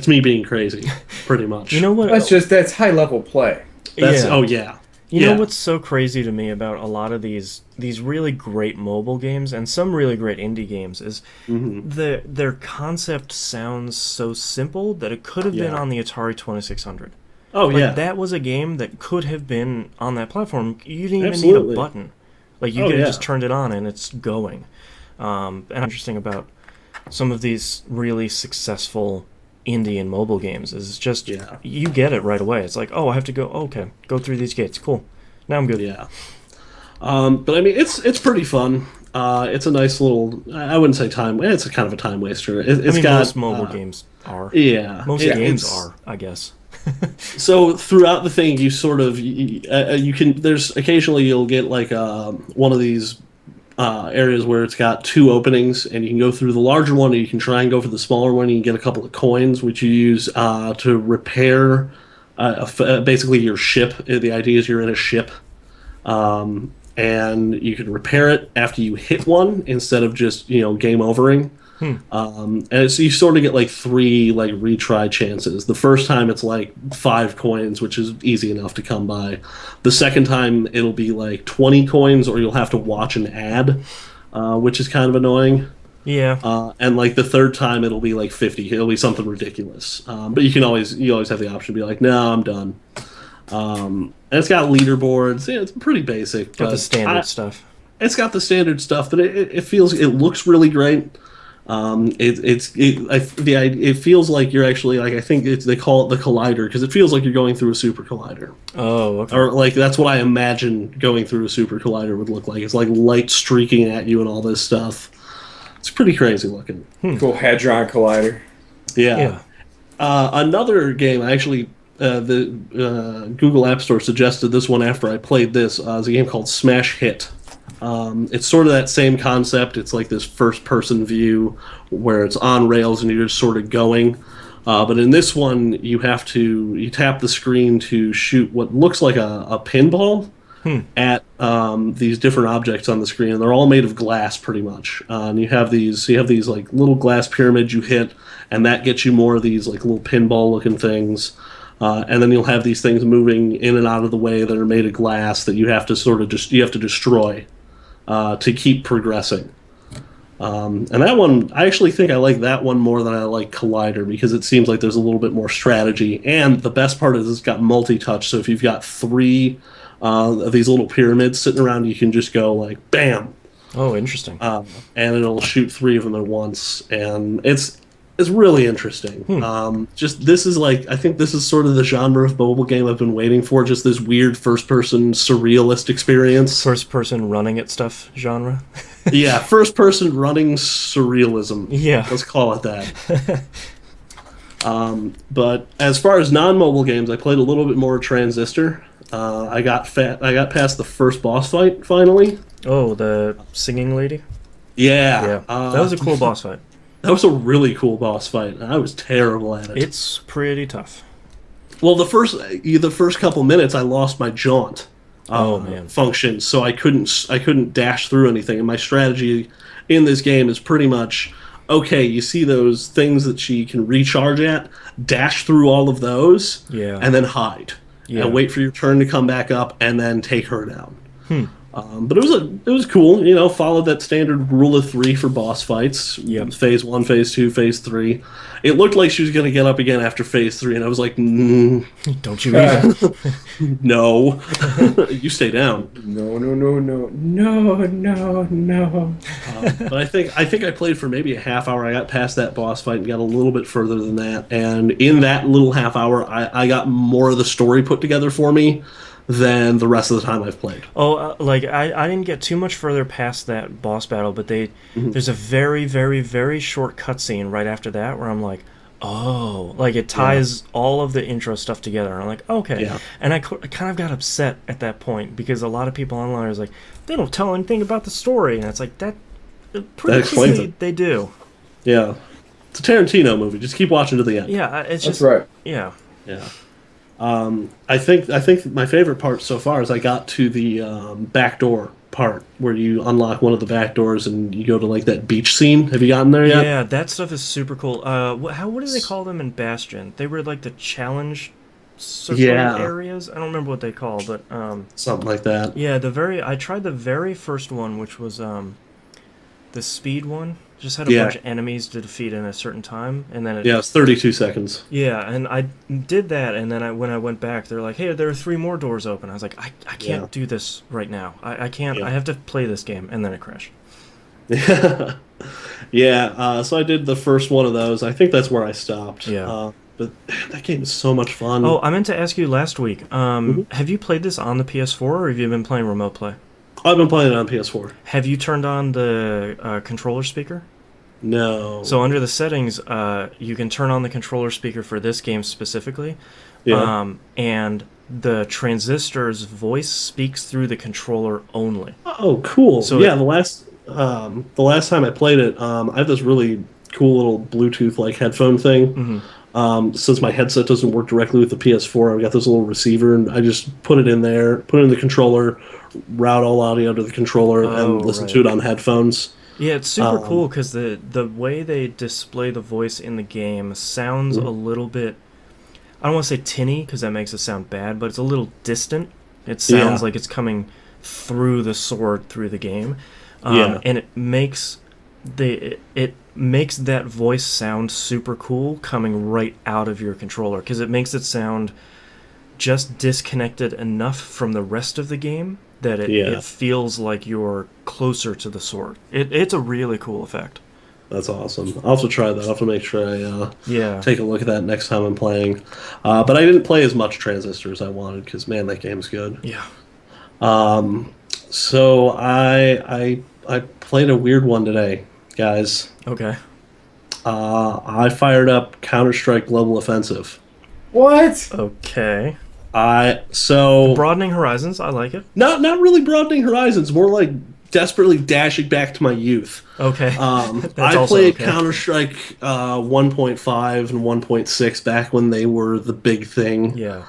me being crazy, pretty much. You know what? That's high level play. Oh yeah. You know what's so crazy to me about a lot of these really great mobile games and some really great indie games is their concept sounds so simple that it could have been on the Atari 2600. Oh yeah. That was a game that could have been on that platform. You didn't even need a button. Like you could have just turned it on and it's going. And interesting about some of these really successful indie and mobile games is just you get it right away. It's like, oh, I have to go. Okay, go through these gates. Cool. Now I'm good. Yeah. But I mean, it's pretty fun. It's a nice little. I wouldn't say time. It's a kind of a time waster. It's got most mobile games are. Yeah, most games are, I guess. So throughout the thing, you sort of you can. There's occasionally you'll get like one of these areas where it's got two openings, and you can go through the larger one, or you can try and go for the smaller one. And you can get a couple of coins, which you use to repair basically your ship. The idea is you're in a ship. And you can repair it after you hit one instead of just game overing. And so you sort of get like 3 like retry chances. The first time it's like 5 coins, which is easy enough to come by. The second time it'll be like 20 coins, or you'll have to watch an ad, which is kind of annoying. Yeah. And like the third time it'll be like 50. It'll be something ridiculous. But you always have the option to be like, no, I'm done. And it's got leaderboards. Yeah, it's pretty basic. Got the standard stuff. It's got the standard stuff, but it looks really great. It feels like you're actually like, I think they call it the collider, because it feels like you're going through a super collider. Oh, okay. Or like that's what I imagine going through a super collider would look like. It's like light streaking at you and all this stuff. It's pretty crazy looking. Cool Hadron Collider. Yeah. Another game actually. The Google App Store suggested this one after I played this. It's a game called Smash Hit. It's sort of that same concept. It's like this first-person view where it's on rails and you're just sort of going. But in this one, you tap the screen to shoot what looks like a pinball at these different objects on the screen. And they're all made of glass, pretty much. And you have these like little glass pyramids you hit, and that gets you more of these like little pinball-looking things. And then you'll have these things moving in and out of the way that are made of glass that you have to destroy to keep progressing. And that one, I actually think I like that one more than I like Collider, because it seems like there's a little bit more strategy. And the best part is it's got multi-touch, so if you've got 3 of these little pyramids sitting around, you can just go like bam. Oh, interesting. And it'll shoot 3 of them at once, and it's really interesting. I think this is sort of the genre of mobile game I've been waiting for. Just this weird first-person surrealist experience. First-person running at stuff genre. Yeah, first-person running surrealism. Yeah, let's call it that. But as far as non-mobile games, I played a little bit more Transistor. I got past the first boss fight finally. Oh, the singing lady. Yeah, that was a cool boss fight. That was a really cool boss fight, and I was terrible at it. It's pretty tough. Well, the first couple minutes, I lost my jaunt function, so I couldn't dash through anything. And my strategy in this game is pretty much, okay, you see those things that she can recharge at, dash through all of those, and then hide, and wait for your turn to come back up, and then take her down. But it was cool, followed that standard rule of 3 for boss fights. Yep. Phase 1, Phase 2, Phase 3. It looked like she was going to get up again after Phase 3, and I was like, don't you even? No. You stay down. No. But I think I played for maybe a half hour. I got past that boss fight and got a little bit further than that. And in that little half hour, I got more of the story put together for me than the rest of the time I've played. Oh, I didn't get too much further past that boss battle, but there's a very, very, very short cutscene right after that where I'm like, oh, like it ties all of the intro stuff together. And I'm like, okay. Yeah. And I kind of got upset at that point because a lot of people online are like, they don't tell anything about the story. And it's like, pretty clearly they do. Yeah. It's a Tarantino movie. Just keep watching to the end. Yeah, it's just... That's right. Yeah. Yeah. I think my favorite part so far is I got to the backdoor part where you unlock one of the back doors and you go to like that beach scene. Have you gotten there yet? Yeah, that stuff is super cool. What do they call them in Bastion? They were like the challenge circle areas. I don't remember what they call, but something like that. Yeah, I tried the very first one, which was the speed one. Just had a bunch of enemies to defeat in a certain time, and then it's 32 seconds. Yeah, and I did that, and then when I went back, they're like, "Hey, there are 3 more doors open." I was like, "I can't do this right now. I can't. I have to play this game," and then it crashed. Yeah, so I did the first one of those. I think that's where I stopped. Yeah. But that game is so much fun. Oh, I meant to ask you last week. Mhm. Have you played this on the PS4 or have you been playing remote play? I've been playing it on PS4. Have you turned on the controller speaker? No. So under the settings, you can turn on the controller speaker for this game specifically, Yeah. and the transistor's voice speaks through the controller only. Oh, cool. So Yeah, the last time I played it, I have this really cool little Bluetooth like headphone thing. Mhm. Since my headset doesn't work directly with the PS4, I've got this little receiver, and I just put it in there, put it in the controller, route all audio to the controller, Oh, and listen right. to it on headphones. Yeah, it's super Um, cool because the way they display the voice in the game sounds a little bit. I don't want to say tinny because that makes it sound bad, but it's a little distant. It sounds Yeah. like it's coming through the sword through the game, Yeah. and it makes that voice sound super cool coming right out of your controller because it makes it sound just disconnected enough from the rest of the game that Yeah. it feels like you're closer to the sword. It's a really cool effect. That's awesome. I'll have to try that. I'll have to make sure I Yeah. take a look at that next time I'm playing. But I didn't play as much Transistor as I wanted because, man, that game's good. Yeah. So I played a weird one today, guys. Okay. I fired up Counter-Strike Global Offensive. What? Okay. So Broadening horizons. I like it. not really broadening horizons, more like desperately dashing back to my youth. Okay. That's I also played okay. Counter-Strike 1.5 and 1.6 back when they were the big thing. Yeah.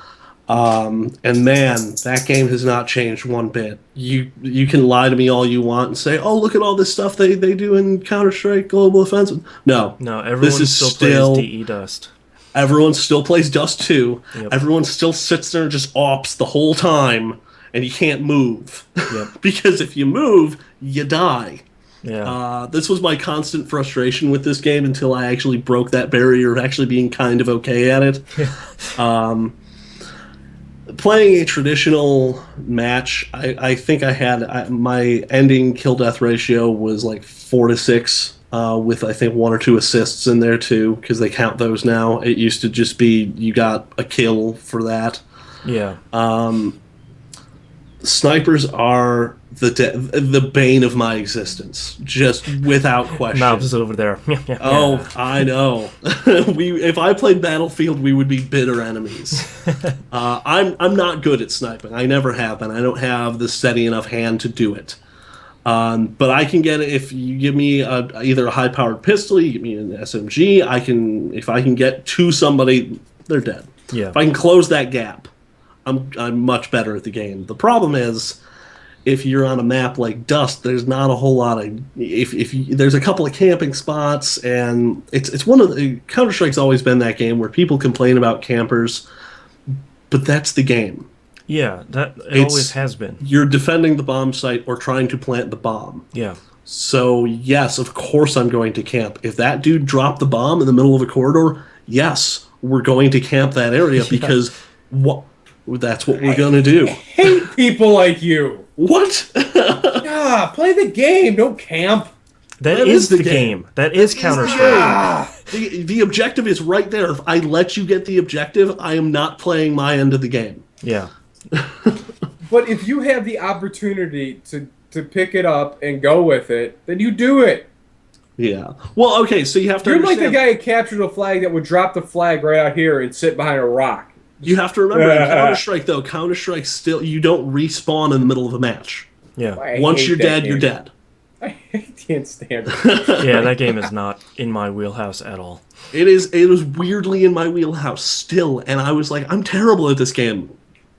And man, that game has not changed one bit. You can lie to me all you want and say, "Oh, look at all this stuff they do in Counter-Strike Global Offensive." No, No, this everyone is still still plays DE Dust. everyone still plays Dust 2. Yep. Everyone still sits there and just ops the whole time, and you can't move Yep. because if you move, you die. Yeah. This was my constant frustration with this game until I actually broke that barrier of actually being kind of okay at it. Playing a traditional match, I think my ending kill death ratio was like 4 to 6, with I think 1 or 2 assists in there too, because they count those now. It used to just be you got a kill for that. Yeah. Snipers are the bane of my existence, just without question. Mouths over there. Oh, I know. If I played Battlefield, we would be bitter enemies. I'm not good at sniping. I never have been. I don't have the steady enough hand to do it. But I can get it if you give me either a high-powered pistol, you give me an SMG. If I can get to somebody, they're dead. Yeah. If I can close that gap, I'm much better at the game. The problem is, if you're on a map like Dust, there's not a whole lot of. There's a couple of camping spots, and it's one of the Counter-Strike's always been that game where people complain about campers, but that's the game. Yeah, it It's- always has been. You're defending the bomb site or trying to plant the bomb. Yeah. So yes, of course I'm going to camp. If that dude dropped the bomb in the middle of a corridor, yes, we're going to camp that area because that's what we're gonna do. Hate people like you. What? Ah, play the game. Don't camp. That is the game. That is Counter-Strike. Ah, The objective is right there. If I let you get the objective, I am not playing my end of the game. Yeah. but if you have the opportunity to pick it up and go with it, then you do it. Yeah. Well, okay, so you have to You're like understand. the guy who captured a flag that would drop the flag right out here and sit behind a rock. You have to remember, in Counter-Strike, though, Counter-Strike still, you don't respawn in the middle of a match. Yeah. I Once hate you're that dead, game. you're dead. I can't stand it. Yeah, that game is not in my wheelhouse at all. It is weirdly in my wheelhouse still, and I was like, I'm terrible at this game.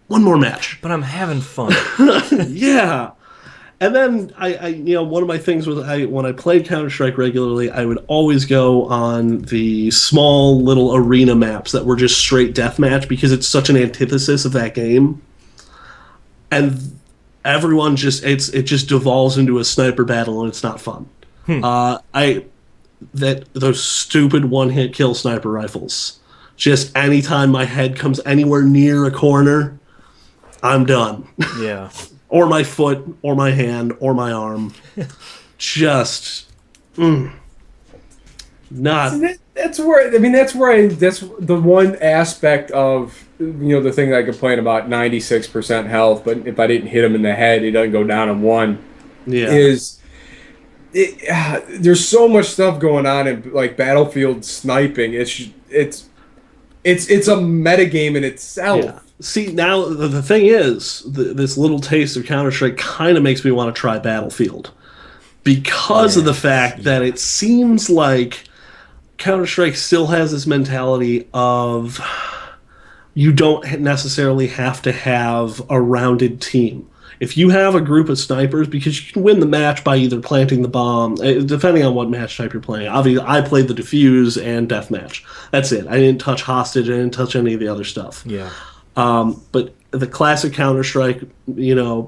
One more match. But I'm having fun. Yeah. And then one of my things was when I played Counter-Strike regularly, I would always go on the small little arena maps that were just straight deathmatch because it's such an antithesis of that game. And everyone it just devolves into a sniper battle and it's not fun. Those stupid one-hit kill sniper rifles. Just anytime my head comes anywhere near a corner, I'm done. Yeah. Or my foot, or my hand, or my arm. just not. That's that's the one aspect of the thing that I complain about 96% health, but if I didn't hit him in the head, he doesn't go down in one. Yeah. There's so much stuff going on in like Battlefield sniping. It's a metagame in itself. Yeah. See, now the thing is, this little taste of Counter-Strike kind of makes me want to try Battlefield because of the fact that it seems like Counter-Strike still has this mentality of you don't necessarily have to have a rounded team. If you have a group of snipers, because you can win the match by either planting the bomb, depending on what match type you're playing. Obviously, I played the defuse and deathmatch. That's it. I didn't touch hostage. I didn't touch any of the other stuff. Yeah. But the classic Counter-Strike,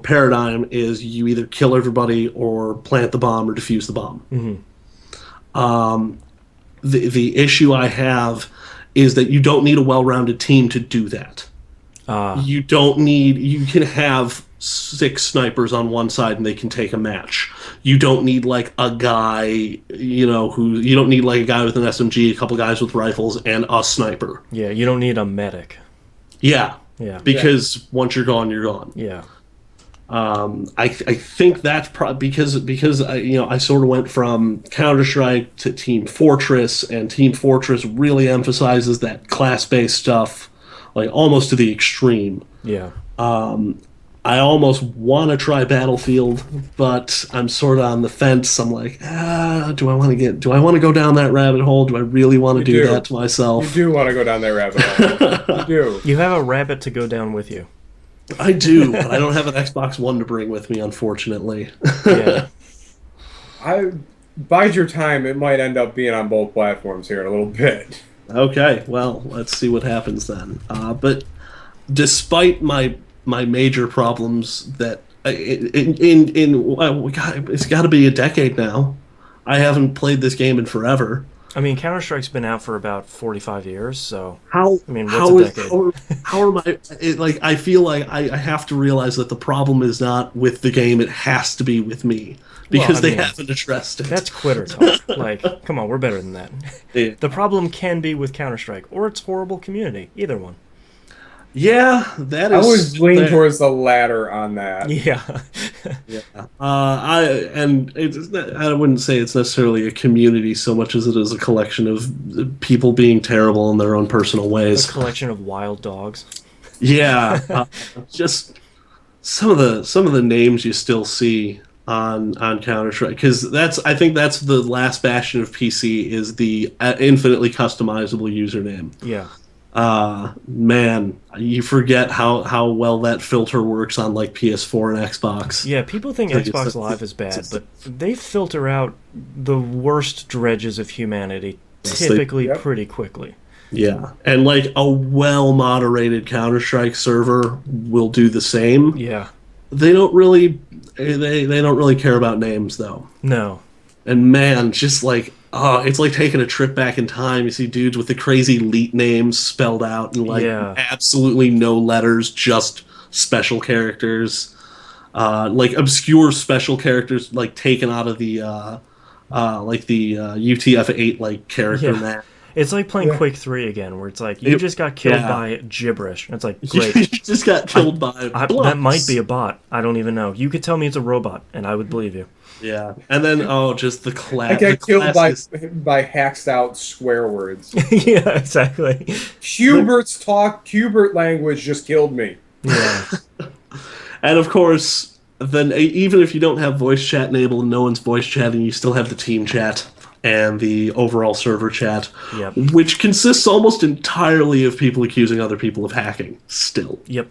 paradigm is you either kill everybody or plant the bomb or defuse the bomb. Mm-hmm. The issue I have is that you don't need a well-rounded team to do that. You can have 6 snipers on one side and they can take a match. You don't need like a guy, you don't need like a guy with an SMG, a couple guys with rifles, and a sniper. Yeah, you don't need a medic. Yeah. Yeah. Because once you're gone, you're gone. Yeah. I think that's because I sort of went from Counter-Strike to Team Fortress, and Team Fortress really emphasizes that class-based stuff, like almost to the extreme. Yeah. I almost want to try Battlefield, but I'm sort of on the fence. I'm like, do I want to go down that rabbit hole? Do I really want to do that to myself? You do want to go down that rabbit hole. You do. You have a rabbit to go down with you. I do, but I don't have an Xbox One to bring with me, unfortunately. Yeah. Bide your time. It might end up being on both platforms here in a little bit. Okay, well, let's see what happens then. But despite my major problems that it's got to be a decade now. I haven't played this game in forever. I mean, Counter-Strike's been out for about 45 years, so how what's a decade? How am I? I feel like I have to realize that the problem is not with the game; it has to be with me because they haven't addressed it. That's quitter talk. Like, come on, we're better than that. Yeah. The problem can be with Counter-Strike or its horrible community. Either one. Yeah, that is. I was leaning towards the latter on that. Yeah. Yeah. I wouldn't say it's necessarily a community so much as it is a collection of people being terrible in their own personal ways. A collection of wild dogs. Yeah, just some of the names you still see on Counter-Strike, because I think that's the last bastion of PC is the infinitely customizable username. Yeah. Man, you forget how well that filter works on like PS4 and Xbox. Yeah, people think Xbox Live is bad, but they filter out the worst dredges of humanity typically pretty quickly. Yeah, and like a well-moderated Counter-Strike server will do the same. Yeah. They don't really care about names though. No. And man, just like it's like taking a trip back in time. You see dudes with the crazy elite names spelled out and like absolutely no letters, just special characters, like obscure special characters, like taken out of the UTF-8 like character map. It's like playing Quake 3 again, where it's like you just got killed by gibberish. It's like, great. You just got killed by that might be a bot. I don't even know. You could tell me it's a robot, and I would believe you. Yeah, and then just the class. I got killed by hacked out swear words. Yeah, exactly. Hubert language just killed me. Yeah. And of course, then even if you don't have voice chat enabled and no one's voice chatting, you still have the team chat and the overall server chat, which consists almost entirely of people accusing other people of hacking. Still. Yep.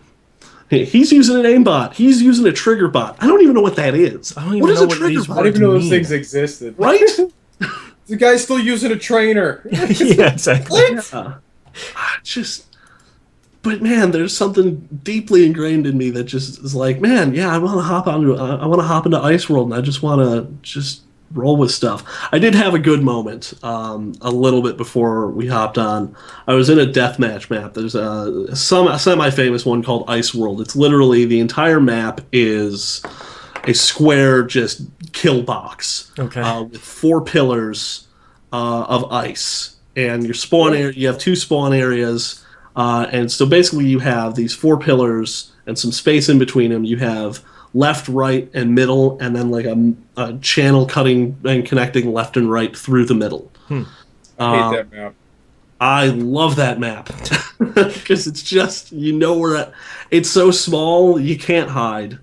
He's using an aimbot. He's using a trigger bot. I don't even know what that is. I don't even know what these I don't even know those things existed. Right? The guy's still using a trainer. Yeah, exactly. What? But man, there's something deeply ingrained in me that just is like, man, yeah, I want to hop into Ice World, and I just want to just roll with stuff. I did have a good moment a little bit before we hopped on. I was in a deathmatch map. There's a semi-famous one called Ice World. It's literally the entire map is a square just kill box Okay. with 4 pillars of ice, and your spawn area. You have 2 spawn areas, and so basically you have these 4 pillars and some space in between them. You have left, right, and middle, and then like a channel cutting and connecting left and right through the middle. I hate that map. I love that map because it's just where it's so small you can't hide,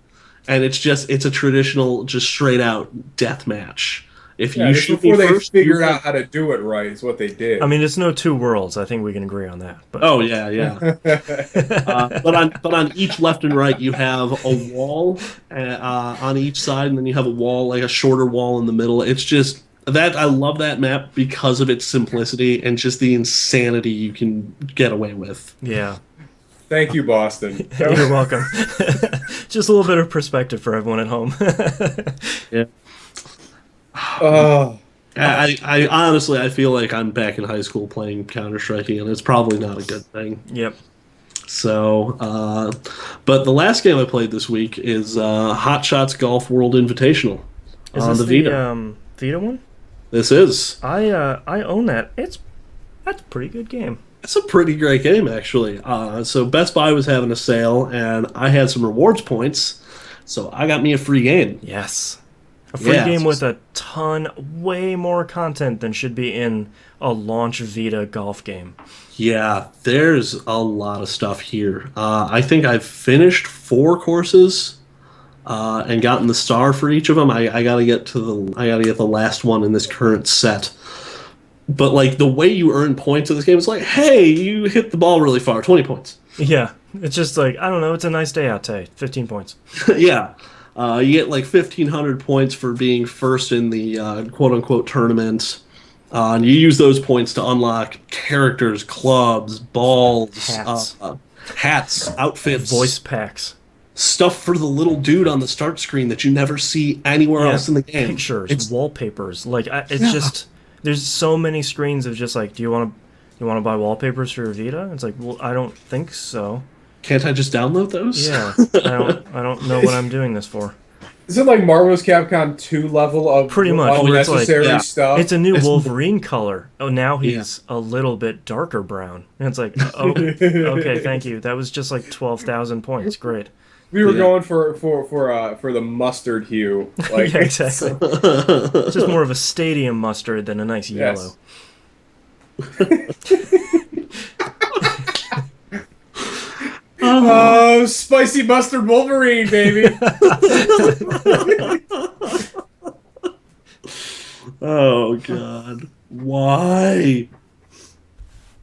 and it's a traditional just straight out death match. If Yeah, you just shoot before me they first, figured out how to do it right is what they did. I mean, it's no two worlds. I think we can agree on that. But oh yeah. But on each left and right you have a wall on each side, and then you have a wall like a shorter wall in the middle. It's just that I love that map because of its simplicity and just the insanity you can get away with. yeah. Thank you, Boston. You're welcome. Just a little bit of perspective for everyone at home. Yeah. Oh, I honestly I feel like I'm back in high school playing Counter-Strike, and it's probably not a good thing. Yep. So, but the last game I played this week is Hot Shots Golf World Invitational Is on this the the Vita. Vita one? This is. I own that. That's a pretty good game. It's a pretty great game, actually. So Best Buy was having a sale, and I had some rewards points, so I got me a free game. Yes. A free Yeah. game with a ton, way more content than should be in a launch Vita golf game. Yeah, there's a lot of stuff here. I think I've finished 4 courses and gotten the star for each of them. I gotta get the last one in this current set. But like the way you earn points in this game is like, hey, you hit the ball really far, 20 points. Yeah. It's just like, I don't know, it's a nice day out today. 15 points. Yeah. You get like 1,500 points for being first in the quote-unquote tournament. And you use those points to unlock characters, clubs, balls, hats, outfits, Voice packs. stuff for the little dude on the start screen that you never see anywhere else in the game. Pictures, wallpapers. Like, it's just, there's so many screens of just like, do you want to buy wallpapers for your Vita? It's like, well, I don't think so. Can't I just download those? Yeah, I don't know what I'm doing this for. is it like Marvel's Capcom 2 level of Pretty much, where it's like- unnecessary Yeah. stuff? It's a new Wolverine color. Oh, now he's a little bit darker brown, and it's like, oh, okay, thank you. That was just like 12,000 points. Great. We were going for the mustard hue. Like, Yeah, exactly. It's just more of a stadium mustard than a nice Yes. yellow. Oh, spicy mustard Wolverine, baby! Oh god, why?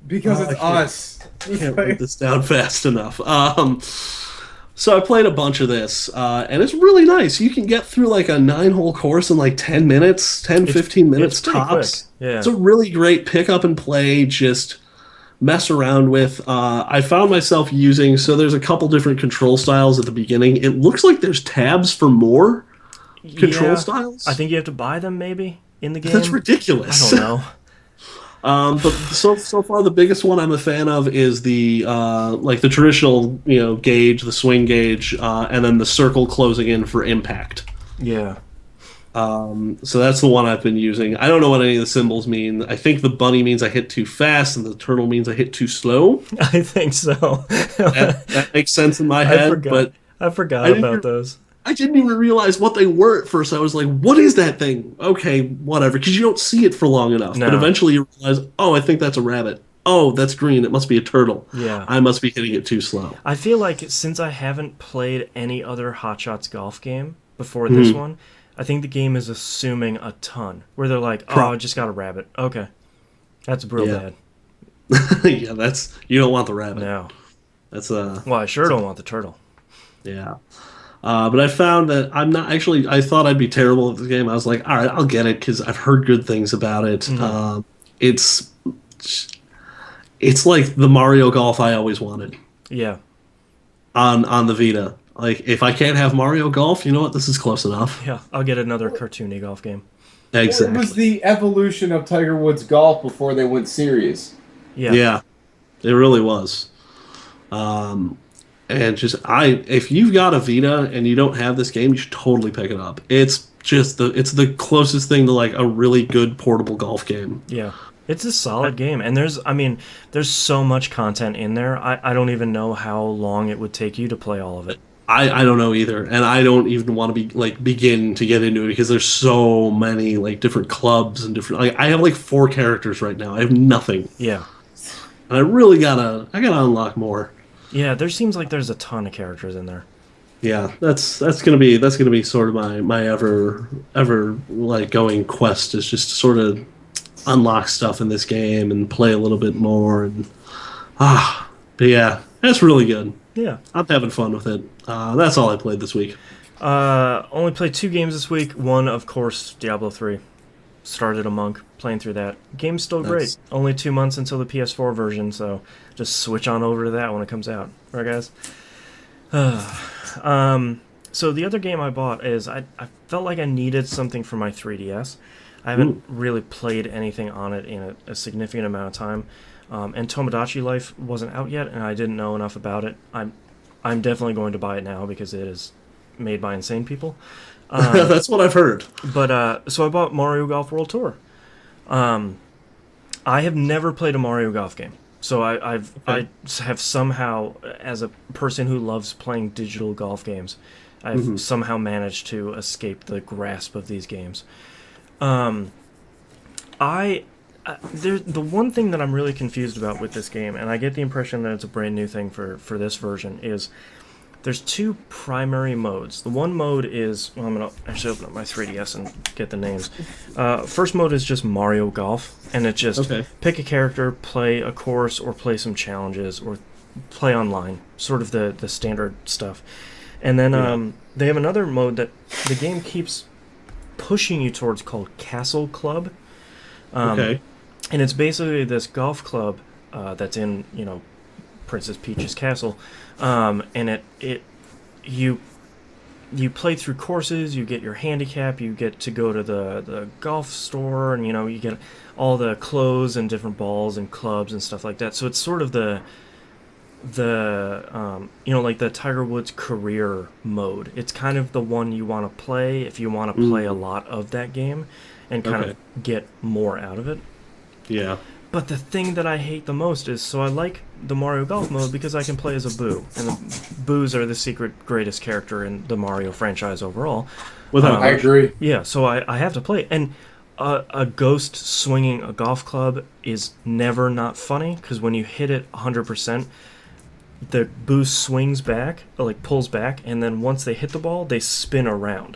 Because Oh, it's I can't- us. I can't write this down fast enough. So I played a bunch of this, and it's really nice. You can get through like a 9-hole course in like 10 minutes, 10, 15 minutes it's pretty tops. quick. Yeah. It's a really great pick up and play, just mess around with. I found myself using, so there's a couple different control styles at the beginning. It looks like there's tabs for more control styles. I think you have to buy them maybe in the game. That's ridiculous. I don't know. But so far the biggest one I'm a fan of is the like the traditional gauge, the swing gauge, and then the circle closing in for impact. Yeah. So that's the one I've been using. I don't know what any of the symbols mean. I think the bunny means I hit too fast, and the turtle means I hit too slow. I think so. That makes sense in my head, but I forgot didn't about re- those. I didn't even realize what they were at first. I was like, what is that thing? Okay, whatever, because you don't see it for long enough. No. But eventually you realize, oh, I think that's a rabbit. Oh, that's green. It must be a turtle. Yeah. I must be hitting it too slow. I feel like since I haven't played any other Hot Shots golf game before this one, I think the game is assuming a ton. Where they're like, oh, I just got a rabbit. Okay. That's real bad. Yeah, you don't want the rabbit. No. That's Well, I sure don't want the turtle. yeah. But I found that I'm not actually. I thought I'd be terrible at the game. I was like, all right, I'll get it because I've heard good things about it. It's like the Mario Golf I always wanted Yeah. on the Vita. Like, if I can't have Mario Golf, you know what? This is close enough. Yeah. I'll get another cartoony golf game. Exactly. It was the evolution of Tiger Woods golf before they went serious. Yeah. Yeah, it really was. And if you've got a Vita and you don't have this game, you should totally pick it up. It's the closest thing to like a really good portable golf game. Yeah. It's a solid game, and there's so much content in there. I don't even know how long it would take you to play all of it. I don't know either, and I don't even want to begin to get into it because there's so many like different clubs and different. Like I have like 4 characters right now. I have nothing. Yeah. And I really gotta unlock more. Yeah, there seems like there's a ton of characters in there. Yeah, that's gonna be sort of my ever like going quest is just to sort of unlock stuff in this game and play a little bit more and but yeah, that's really good. Yeah, I'm having fun with it. That's all I played this week. Only played 2 games this week. One, of course, Diablo 3. Started a monk, playing through that. Game's still great. Only 2 months until the PS4 version, so just switch on over to that when it comes out. Right, guys? So the other game I bought is I felt like I needed something for my 3DS. I haven't really played anything on it in a significant amount of time. And Tomodachi Life wasn't out yet, and I didn't know enough about it. I'm definitely going to buy it now because it is made by insane people. That's what I've heard. But so I bought Mario Golf World Tour. I have never played a Mario Golf game, so I have somehow, as a person who loves playing digital golf games, I've somehow managed to escape the grasp of these games. The one thing that I'm really confused about with this game, and I get the impression that it's a brand new thing for this version, is there's 2 primary modes. The one mode is, well, I'm going to actually open up my 3DS and get the names. First mode is just Mario Golf, and it's just pick a character, play a course, or play some challenges, or play online, sort of the standard stuff. And then they have another mode that the game keeps pushing you towards called Castle Club. And it's basically this golf club that's in, Princess Peach's castle, and you play through courses, you get your handicap, you get to go to the golf store, and you get all the clothes and different balls and clubs and stuff like that. So it's sort of the like the Tiger Woods career mode. It's kind of the one you want to play if you want to play a lot of that game and kind of get more out of it. Yeah. But the thing that I hate the most is, so I like the Mario Golf mode because I can play as a Boo, and the Boos are the secret greatest character in the Mario franchise overall. I agree. Yeah, so I have to play, and a ghost swinging a golf club is never not funny, because when you hit it 100%, the Boo swings back, like pulls back, and then once they hit the ball, they spin around,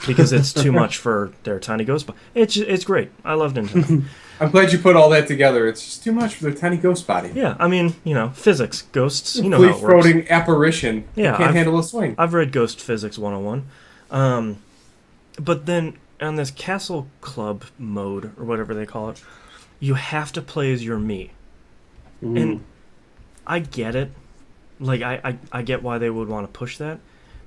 because it's too much for their tiny ghost body. It's great. I love Nintendo. I'm glad you put all that together. It's just too much for their tiny ghost body. Yeah, I mean, physics, ghosts, you know how it works. Free-floating apparition. Yeah, Can't handle a swing. I've read Ghost Physics 101. But then on this Castle Club mode, or whatever they call it, you have to play as your me. And I get it. Like, I get why they would want to push that.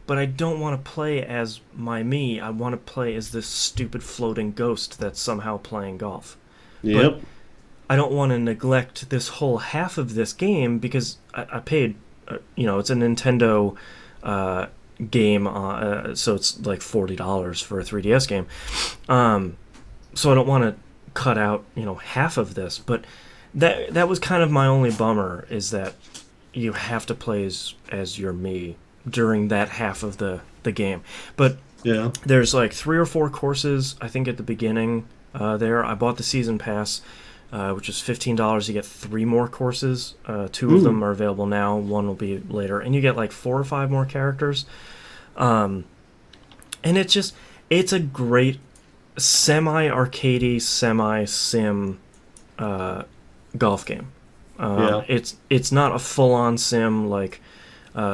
But I don't want to play as my me. I want to play as this stupid floating ghost that's somehow playing golf. Yep. But I don't want to neglect this whole half of this game because I paid, it's a Nintendo game, so it's like $40 for a 3DS game. So I don't want to cut out, half of this. But that was kind of my only bummer, is that you have to play as your me during that half of the game. But yeah, there's like 3 or 4 courses, I think, at the beginning. There, I bought the season pass, which is $15. You get 3 more courses. 2 of them are available now. 1 will be later, and you get like 4 or 5 more characters. And it's a great semi-arcadey, semi-sim golf game. It's not a full-on sim like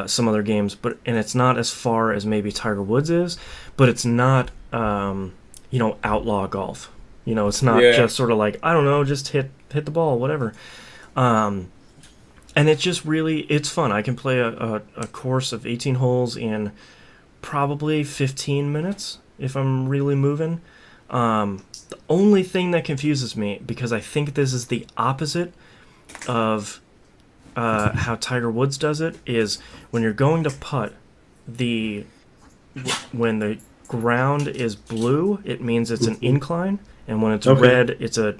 some other games, and it's not as far as maybe Tiger Woods is, but it's not outlaw golf. It's not just sort of like, I don't know, just hit the ball, whatever. And it's just it's fun. I can play a course of 18 holes in probably 15 minutes if I'm really moving. The only thing that confuses me, because I think this is the opposite of how Tiger Woods does it is when you're going to putt, when the ground is blue, it means it's an incline, and when it's red, it's a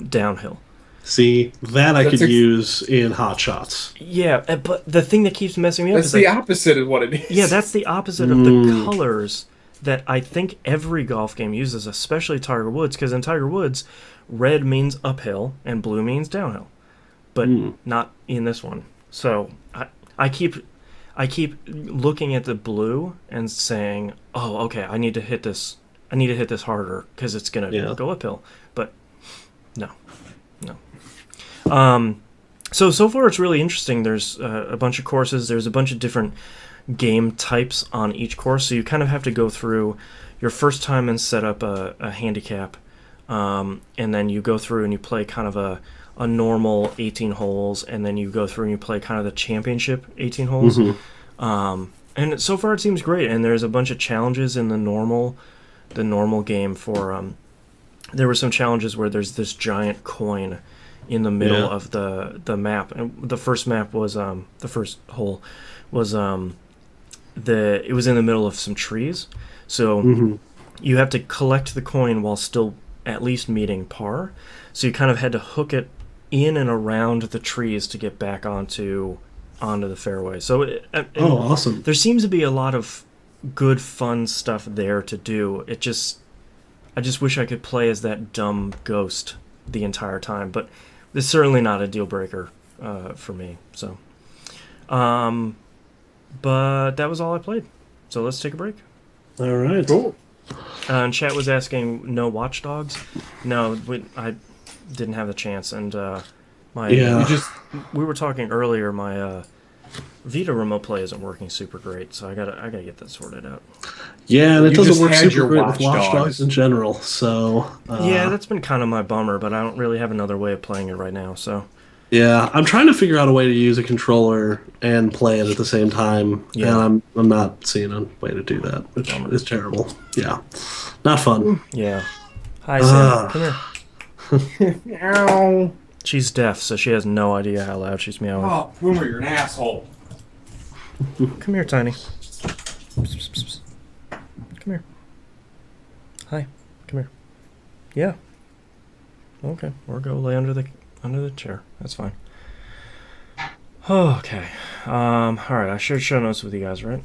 downhill. See, that I could use in hot shots. Yeah, but the thing that keeps messing me up is the opposite of what it is. Yeah, that's the opposite of the colors that I think every golf game uses, especially Tiger Woods, because in Tiger Woods, red means uphill and blue means downhill, but not in this one. So I keep looking at the blue and saying, "Oh, okay, I need to hit this harder because it's gonna go uphill." But no. So far it's really interesting. There's a bunch of courses. There's a bunch of different game types on each course, so you kind of have to go through your first time and set up a handicap, and then you go through and you play kind of a normal 18 holes, and then you go through and you play kind of the championship 18 holes. And so far it seems great, and there's a bunch of challenges in the normal game for there were some challenges where there's this giant coin in the middle of the map, and the first map was the first hole was it was in the middle of some trees, so you have to collect the coin while still at least meeting par, so you kind of had to hook it in and around the trees to get back onto the fairway. So awesome. There seems to be a lot of good fun stuff there to do. I just wish I could play as that dumb ghost the entire time, but it's certainly not a deal breaker for me. So, but that was all I played. So let's take a break. All right. Cool. And chat was asking, no Watch Dogs? No, I didn't have the chance. And we were talking earlier. My Vita remote play isn't working super great, so I gotta get that sorted out. Yeah, and it doesn't work super great with Watch Dogs in general. So yeah, that's been kind of my bummer, but I don't really have another way of playing it right now. So yeah, I'm trying to figure out a way to use a controller and play it at the same time, and I'm not seeing a way to do that, which is terrible. Yeah, not fun. Yeah. Hi, Sam. Come here. Ow. She's deaf, so she has no idea how loud she's meowing. Oh, Boomer, you're an asshole. Come here, Tiny. Come here. Hi. Come here. Yeah. Okay. Or go lay under the chair. That's fine. Okay. All right. I shared show notes with you guys, right?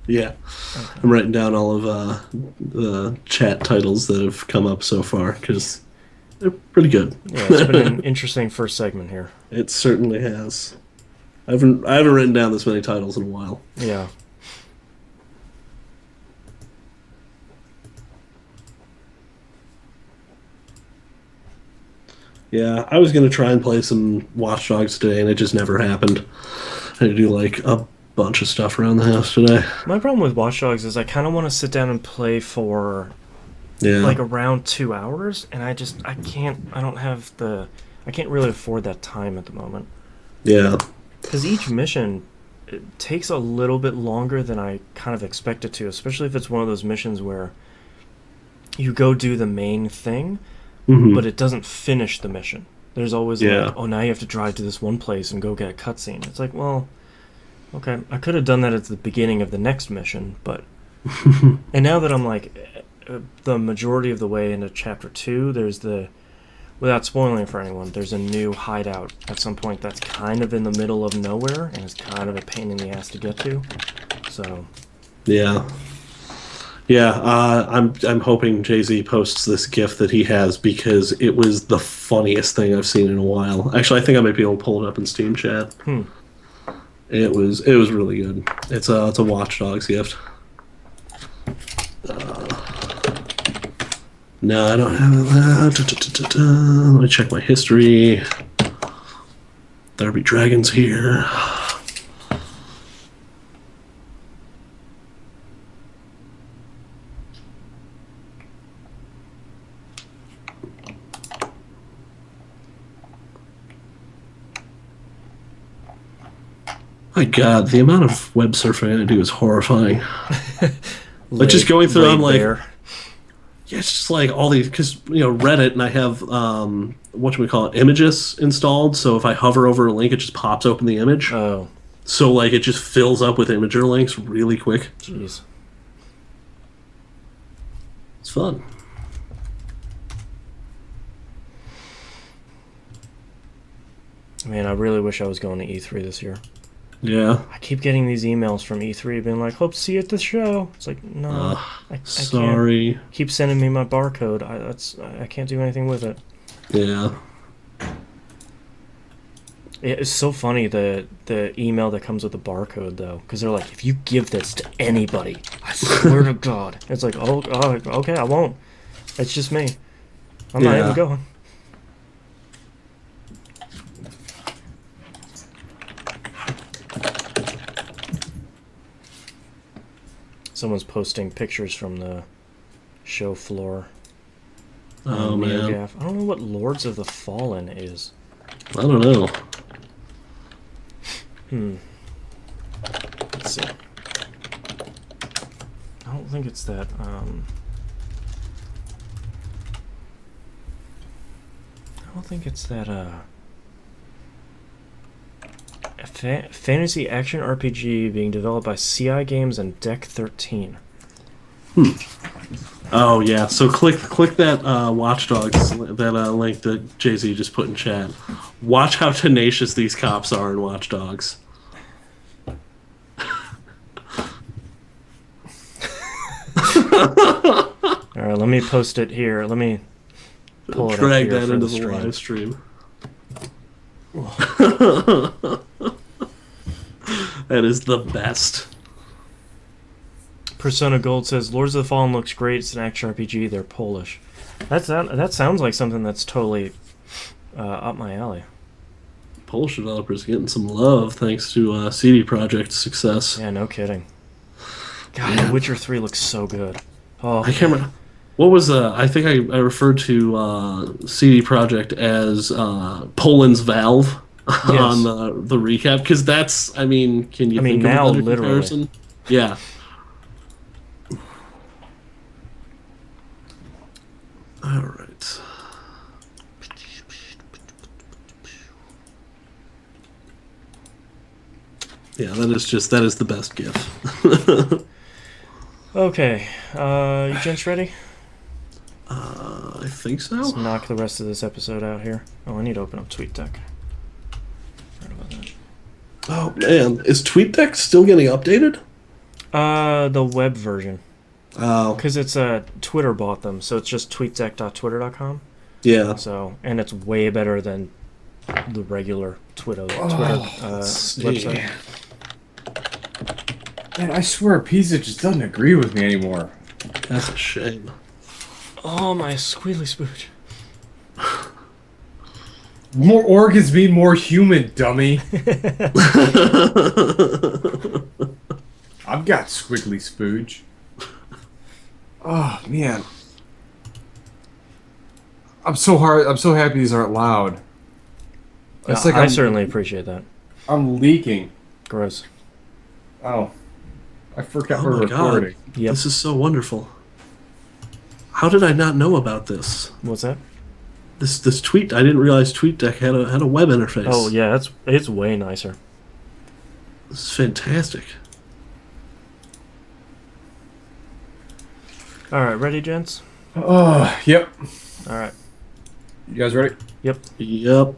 Yeah. Okay. I'm writing down all of the chat titles that have come up so far because they're pretty good. Yeah, it's been an interesting first segment here. It certainly has. I haven't written down this many titles in a while. Yeah. Yeah, I was going to try and play some Watch Dogs today, and it just never happened. I had to do, like, a bunch of stuff around the house today. My problem with Watch Dogs is I kind of want to sit down and play for, like, around 2 hours, and I can't really afford that time at the moment. Yeah. Because each mission, it takes a little bit longer than I kind of expect it to, especially if it's one of those missions where you go do the main thing, but it doesn't finish the mission. There's always like, oh, now you have to drive to this one place and go get a cutscene. It's like, well, okay, I could have done that at the beginning of the next mission, but... And now that I'm like the majority of the way into Chapter 2, there's without spoiling it for anyone, there's a new hideout at some point that's kind of in the middle of nowhere, and it's kind of a pain in the ass to get to. So... Yeah. Yeah, I'm hoping Jay-Z posts this GIF that he has because it was the funniest thing I've seen in a while. Actually, I think I might be able to pull it up in Steam chat. It was really good. It's a Watch Dogs gift. No, I don't have that. Let me check my history. There be dragons here. My God, the amount of web surfing I do is horrifying. Like just going through, I'm like, Yeah, it's just like all these, because Reddit, and I have images installed. So if I hover over a link, it just pops open the image. Oh, So like it just fills up with imager links really quick. jeez. It's fun. Man, I really wish I was going to E3 this year. Yeah. I keep getting these emails from E3 being like, "Hope to see you at the show." It's like, no, I Sorry. can't. Keep sending me my barcode. I can't do anything with it. Yeah. It's so funny the email that comes with the barcode though, because they're like, if you give this to anybody, I swear to God. It's like, oh, okay, I won't. It's just me. I'm not even going. Someone's posting pictures from the show floor. Oh man. NeoGAF. I don't know what Lords of the Fallen is. I don't know. Let's see. I don't think it's that. I don't think it's that. A fantasy action RPG being developed by CI Games and Deck 13. Oh yeah. So click that Watch Dogs that link that Jay-Z just put in chat. Watch how tenacious these cops are in Watch Dogs. All right, let me post it here. Let me pull it Drag up here that for into the the stream. live stream. That is the best. Persona Gold says Lords of the Fallen looks great. It's an action RPG. They're Polish. That sounds like something that's totally up my alley. Polish developers getting some love thanks to CD Projekt's success. Yeah, no kidding. God, The Witcher 3 looks so good. Oh, I can't remember. What was I think I referred to CD Projekt as Poland's Valve on the recap, because that's, can you think now, of a better literally. comparison? Yeah. All right. Yeah, that is the best GIF. Okay, you gents ready? I think so. Let's knock the rest of this episode out here. Oh, I need to open up TweetDeck. Right about that. Oh man, is TweetDeck still getting updated? The web version. Oh, Because it's Twitter bought them, so it's just tweetdeck.twitter.com. yeah. So, and it's way better than the regular Twitter website. Man, I swear Pizza just doesn't agree with me anymore. That's a shame. Oh, my squealy spooch. More organs mean more human, dummy. I've got squiggly spooge. Oh man, I'm so happy these aren't loud. It's I certainly appreciate that. I'm leaking. Gross. Oh, I forgot Oh we're my God. recording. Yep. This is so wonderful. How did I not know about this? What's that? This tweet, I didn't realize TweetDeck had a web interface. Oh yeah, it's way nicer. This is fantastic. All right, ready, gents? Oh, yep. All right. You guys ready? Yep. Yep.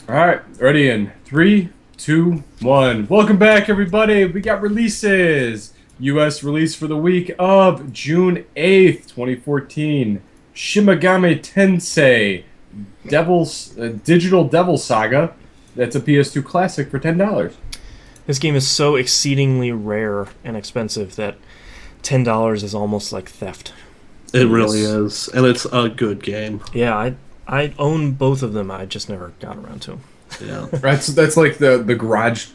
All right, ready in 3, 2, 1. Welcome back, everybody. We got releases. U.S. release for the week of June 8th, 2014. Shimagami Tensei, Digital Devil Saga. That's a PS2 classic for $10. This game is so exceedingly rare and expensive that $10 is almost like theft. It really is, and it's a good game. Yeah, I own both of them. I just never got around to them. Yeah. That's like the garage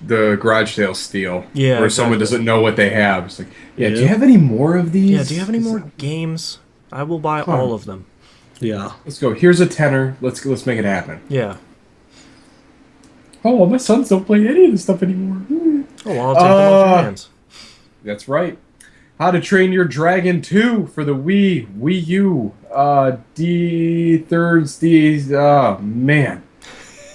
sale steal. Yeah, where someone exactly. doesn't know what they have. It's like, yeah, do Yeah. you have any more of these? Yeah, do you have any more games? I will buy all of them. Yeah. Let's go. Here's a tenner. Let's make it happen. Yeah. Oh, my sons don't play any of this stuff anymore. Oh, well, I'll take them off your hands. That's right. How to Train Your Dragon 2 for the Wii U, man.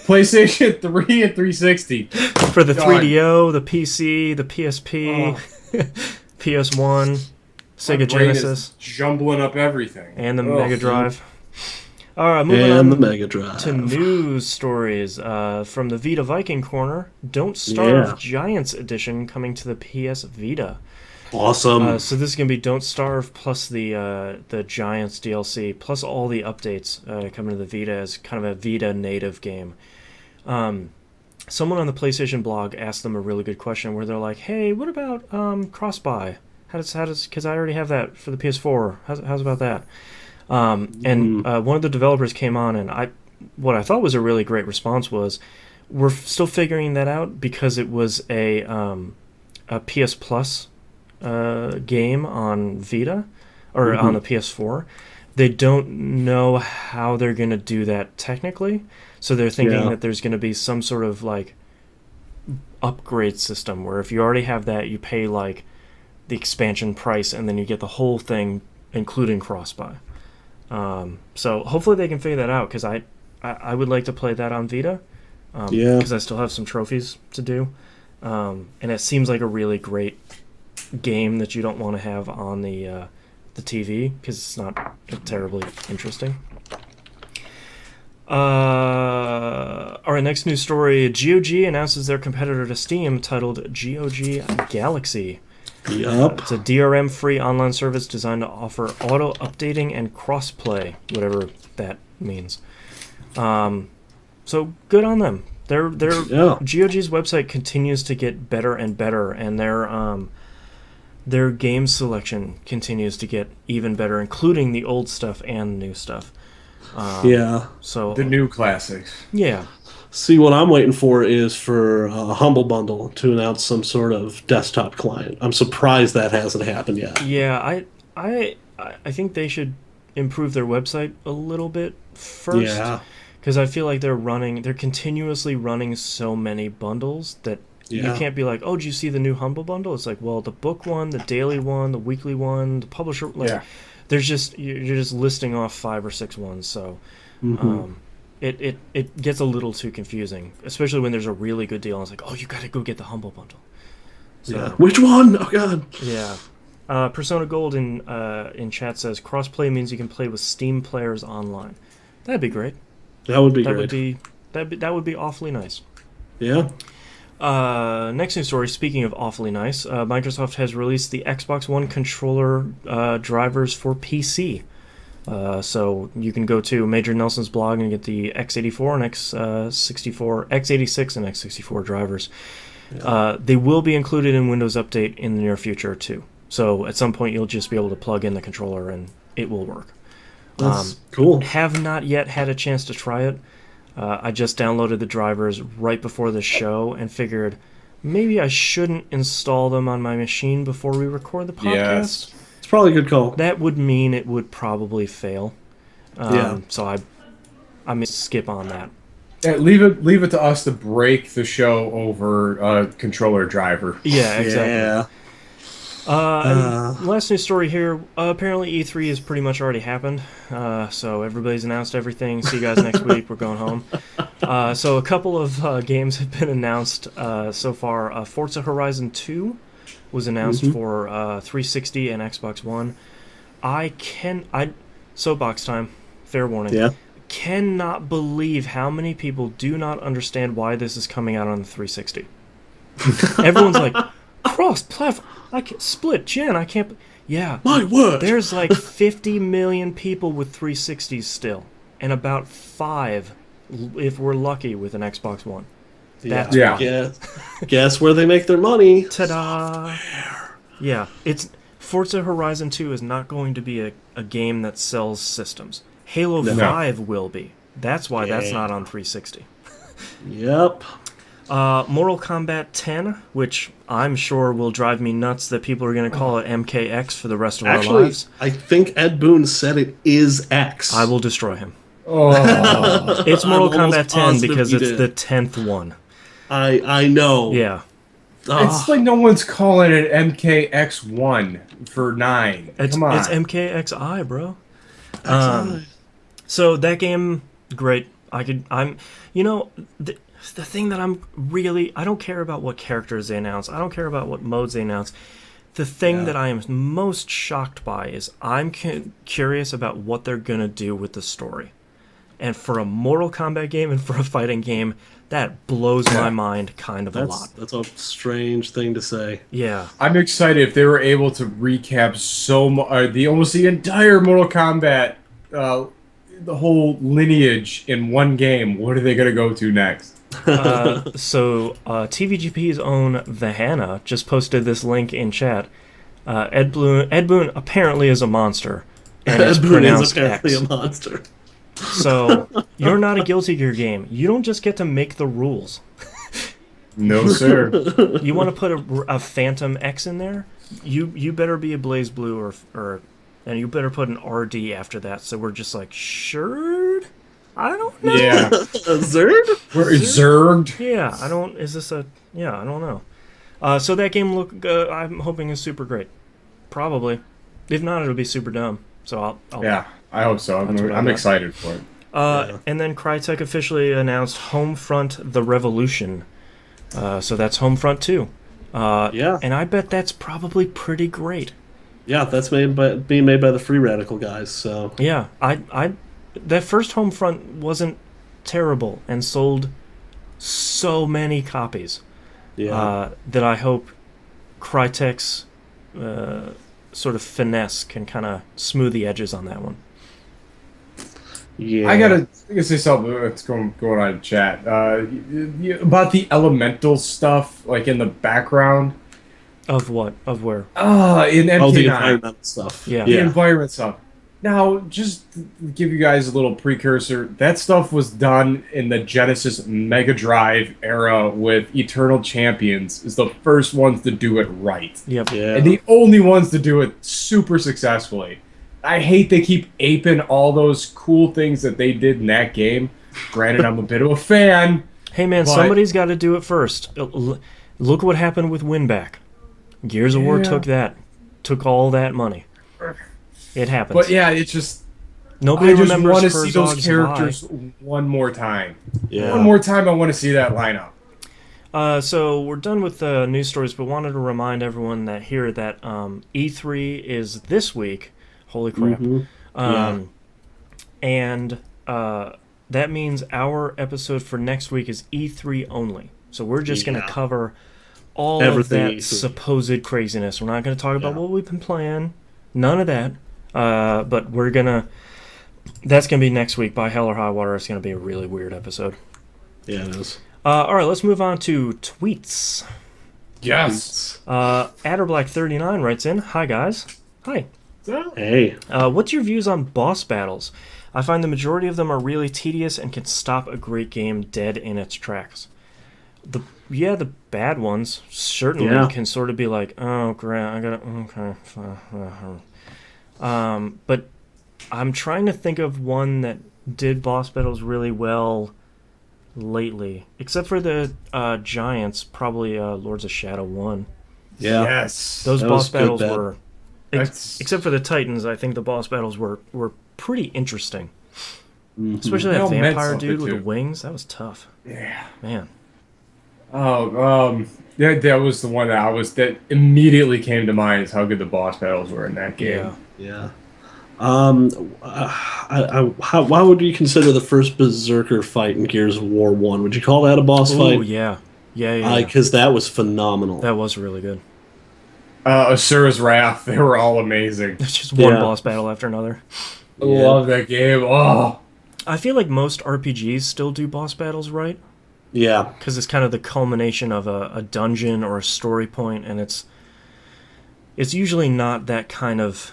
PlayStation 3 and 360. For the 3DO, the PC, the PSP, PS1, Sega Genesis. Jumbling up everything. And the Mega Drive. All right, moving on the Mega Drive. to news stories. From the Vita Viking Corner, Don't Starve Giants Edition coming to the PS Vita. Awesome. So this is going to be Don't Starve plus the Giants DLC, plus all the updates coming to the Vita as kind of a Vita native game. Someone on the PlayStation blog asked them a really good question where they're like, hey, what about cross-buy? Because I already have that for the PS4. How's about that? And one of the developers came on, and what I thought was a really great response was, we're still figuring that out because it was a PS Plus game on Vita or on the PS4. They don't know how they're going to do that technically, so they're thinking that there's going to be some sort of like upgrade system where if you already have that, you pay like the expansion price and then you get the whole thing including cross-buy. So hopefully they can figure that out, because I would like to play that on Vita, because I still have some trophies to do, and it seems like a really great game that you don't want to have on the TV because it's not terribly interesting. All right, next news story. GOG announces their competitor to Steam titled GOG Galaxy. Yup. It's a DRM-free online service designed to offer auto-updating and cross-play, whatever that means. So good on them. GOG's website continues to get better and better, and their game selection continues to get even better, including the old stuff and new stuff. So the new classics. Yeah. See, what I'm waiting for is for Humble Bundle to announce some sort of desktop client. I'm surprised that hasn't happened yet. Yeah, I think they should improve their website a little bit first. Yeah. Because I feel like they're continuously running so many bundles that you can't be like, oh, did you see the new Humble Bundle? It's like, well, the book one, the daily one, the weekly one, the publisher. Like, you're just listing off 5 or 6 ones. So, it gets a little too confusing, especially when there's a really good deal. And it's like, oh, you got to go get the Humble Bundle. So, which one? Oh God. Yeah. Persona Gold in chat says crossplay means you can play with Steam players online. That'd be great. That would be great. That would be awfully nice. Yeah. Next news story. Speaking of awfully nice, Microsoft has released the Xbox One controller drivers for PC. So you can go to Major Nelson's blog and get the x84 and x64, x86 and x64 drivers. Yeah. They will be included in Windows Update in the near future too. So at some point you'll just be able to plug in the controller and it will work. That's cool. Have not yet had a chance to try it. I just downloaded the drivers right before the show and figured maybe I shouldn't install them on my machine before we record the podcast. Yes. It's probably a good call. That would mean it would probably fail. So I'm going to skip on that. Yeah, leave it to us to break the show over a controller driver. Yeah, exactly. Yeah. Last news story here. Apparently E3 has pretty much already happened. So everybody's announced everything. See you guys next week. We're going home. So a couple of games have been announced so far. Forza Horizon 2 was announced for 360 and Xbox One. Soapbox time. Fair warning. Yeah. Cannot believe how many people do not understand why this is coming out on the 360. Everyone's like, cross-platform. I can't split gen. I can't. Yeah. My word. There's like 50 million people with 360s still, and about 5, if we're lucky, with an Xbox One. That's why. Guess where they make their money. Ta-da! Yeah, it's Forza Horizon 2 is not going to be a game that sells systems. Halo 5 will be. That's why that's not on 360. Yep. Mortal Kombat 10, which I'm sure will drive me nuts that people are going to call it MKX for the rest of our lives. I think Ed Boon said it is X. I will destroy him. Oh. It's Mortal Kombat 10 because it's the 10th one. I know. Yeah. It's like no one's calling it MKX1 for 9. Come on. It's MKXI, bro. So that game, great. The thing that I don't care about what characters they announce. I don't care about what modes they announce. The thing that I am most shocked by is I'm curious about what they're going to do with the story. And for a Mortal Kombat game and for a fighting game, that blows my mind kind of a lot. That's a strange thing to say. Yeah. I'm excited if they were able to recap almost the entire Mortal Kombat, the whole lineage in one game. What are they going to go to next? So TVGP's own Vahana just posted this link in chat. Ed Boon apparently is a monster, and it's pronounced apparently X. a monster. So you're not a Guilty Gear game. You don't just get to make the rules. No, sir. You want to put a Phantom X in there? You better be a Blaze Blue and you better put an RD after that. So we're just like, sure. I don't know. Yeah. Zerg? Zerged? Yeah, I don't know. So that game I'm hoping is super great. Probably. If not, it'll be super dumb. So I'll Yeah, I hope so. I'm excited for it. And then Crytek officially announced Homefront: The Revolution. So that's Homefront 2. And I bet that's probably pretty great. Yeah, that's being made by the Free Radical guys. So yeah, that first Homefront wasn't terrible and sold so many copies. Yeah. That I hope Crytek's sort of finesse can kind of smooth the edges on that one. Yeah. I gotta say something that's going on in chat about the elemental stuff, like in the background. Of what? Of where? In MK9. The environment stuff. Yeah. The environment stuff. Now, just to give you guys a little precursor, that stuff was done in the Genesis Mega Drive era with Eternal Champions is the first ones to do it right. Yep. Yeah. And the only ones to do it super successfully. I hate they keep aping all those cool things that they did in that game. Granted, I'm a bit of a fan. Hey man, somebody's got to do it first. Look what happened with Winback. Gears of War took all that money. It happens. But yeah, it's just nobody I remembers want to see those Herzog's characters lie. one more time. Yeah. One more time, I want to see that lineup. So we're done with the news stories, but wanted to remind everyone that E3 is this week. Holy crap! Mm-hmm. And that means our episode for next week is E3 only. So we're just going to cover all everything of that supposed craziness. We're not going to talk about what we've been playing. None of that. But we're gonna. That's gonna be next week. By hell or high water, it's gonna be a really weird episode. Yeah, it is. All right, let's move on to tweets. Yes. Adderblack39 writes in, "Hi guys, hi. Hey. What's your views on boss battles? I find the majority of them are really tedious and can stop a great game dead in its tracks. The bad ones certainly can sort of be like, oh great, I gotta but I'm trying to think of one that did boss battles really well lately, except for the Giants, probably Lords of Shadow 1. Yeah. Yes. Those boss battles good, were, except for the Titans, I think the boss battles were pretty interesting. Mm-hmm. Especially that vampire dude with the wings. That was tough. Yeah. Man. That was the one that immediately came to mind is how good the boss battles were in that game. Yeah. Why would you consider the first Berserker fight in Gears of War 1? Would you call that a boss fight? Oh, yeah. Yeah. Because that was phenomenal. That was really good. Asura's Wrath, they were all amazing. It's just one boss battle after another. I love that game. Oh. I feel like most RPGs still do boss battles right. Yeah. Because it's kind of the culmination of a dungeon or a story point, and it's usually not that kind of...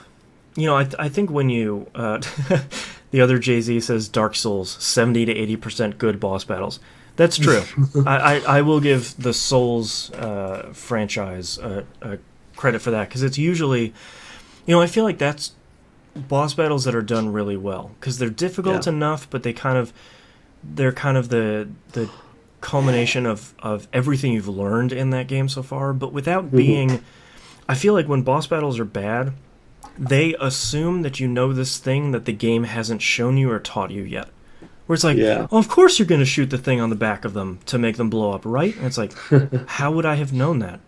I think when you... the other Jay-Z says Dark Souls, 70 to 80% good boss battles. That's true. I will give the Souls franchise credit for that, because it's usually... I feel like that's boss battles that are done really well, because they're difficult enough, but they're kind of the culmination of everything you've learned in that game so far, but without being... I feel like when boss battles are bad, they assume that you know this thing that the game hasn't shown you or taught you yet. Where it's like, oh, of course you're going to shoot the thing on the back of them to make them blow up, right? And it's like, how would I have known that?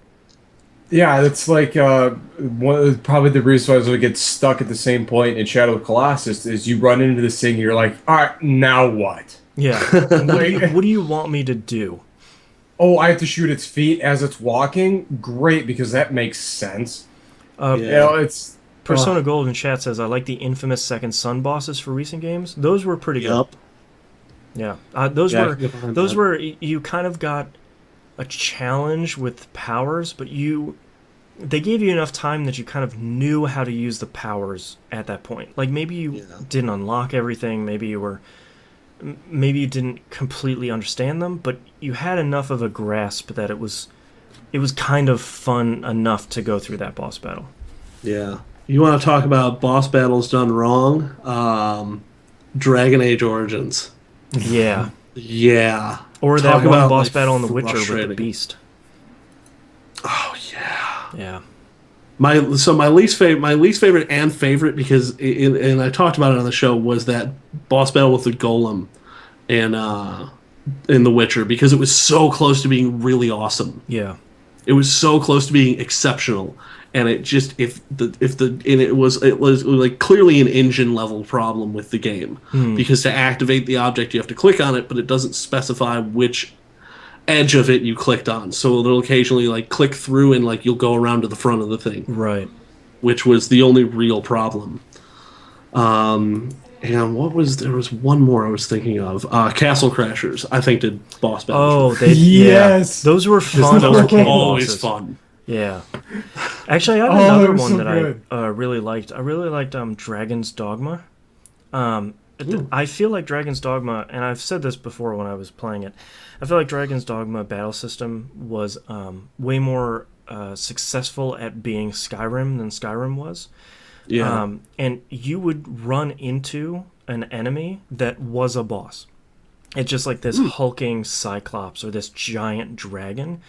Yeah, it's like probably the reason why I get stuck at the same point in Shadow of the Colossus is you run into this thing and you're like, all right, now what? Yeah. What do you want me to do? Oh, I have to shoot its feet as it's walking? Great, because that makes sense. You know, it's... Persona Gold in chat says, I like the infamous Second Son bosses for recent games. Those were pretty good. Yeah. Those were... You kind of got a challenge with powers, but they gave you enough time that you kind of knew how to use the powers at that point. Like, maybe you didn't unlock everything, maybe you didn't completely understand them, but you had enough of a grasp that it was kind of fun enough to go through that boss battle. Yeah. You want to talk about boss battles done wrong? Dragon Age Origins. Yeah. Yeah. Or that one boss battle in The Witcher with the Beast. Oh yeah. Yeah. My least favorite and favorite, because and I talked about it on the show, was that boss battle with the golem in The Witcher, because it was so close to being really awesome. Yeah. It was so close to being exceptional, and it just it was like clearly an engine level problem with the game, because to activate the object you have to click on it, but it doesn't specify which edge of it you clicked on, so it'll occasionally like click through and like you'll go around to the front of the thing, right? Which was the only real problem. And there was one more I was thinking of. Castle Crashers, I think, did boss battles. Oh, yes, those were fun. Those were always fun. Yeah. Actually, I have another one that I really liked. I really liked Dragon's Dogma. I feel like Dragon's Dogma, and I've said this before when I was playing it, I feel like Dragon's Dogma battle system was way more successful at being Skyrim than Skyrim was. Yeah. And you would run into an enemy that was a boss. It's just like this hulking cyclops or this giant dragon.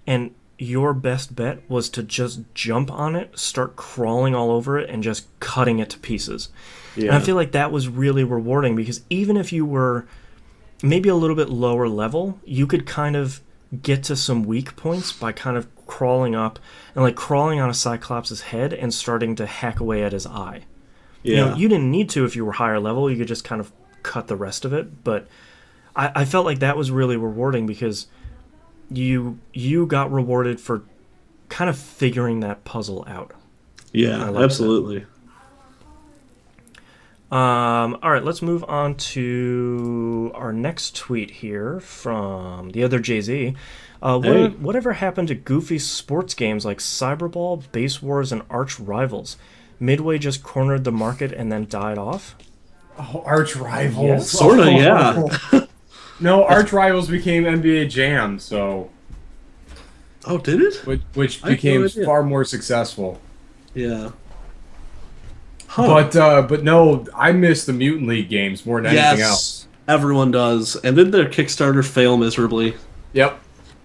And your best bet was to just jump on it, start crawling all over it, and just cutting it to pieces. Yeah. And I feel like that was really rewarding, because even if you were maybe a little bit lower level, you could kind of get to some weak points by kind of crawling up and like crawling on a Cyclops' head and starting to hack away at his eye. Yeah. You know, you didn't need to if you were higher level. You could just kind of cut the rest of it. But I felt like that was really rewarding, because you got rewarded for kind of figuring that puzzle out. Yeah, absolutely. All right, let's move on to our next tweet here from the other Jay-Z. Whatever happened to goofy sports games like Cyberball, Base Wars, and Arch Rivals? Midway just cornered the market and then died off? Oh, Arch Rivals. Yes. Sort of, yeah. No, Arch Rivals became NBA Jam, so... Oh, did it? Which became far more successful. Yeah. Huh. But no, I miss the Mutant League games more than anything else. Everyone does. And didn't their Kickstarter fail miserably? Yep.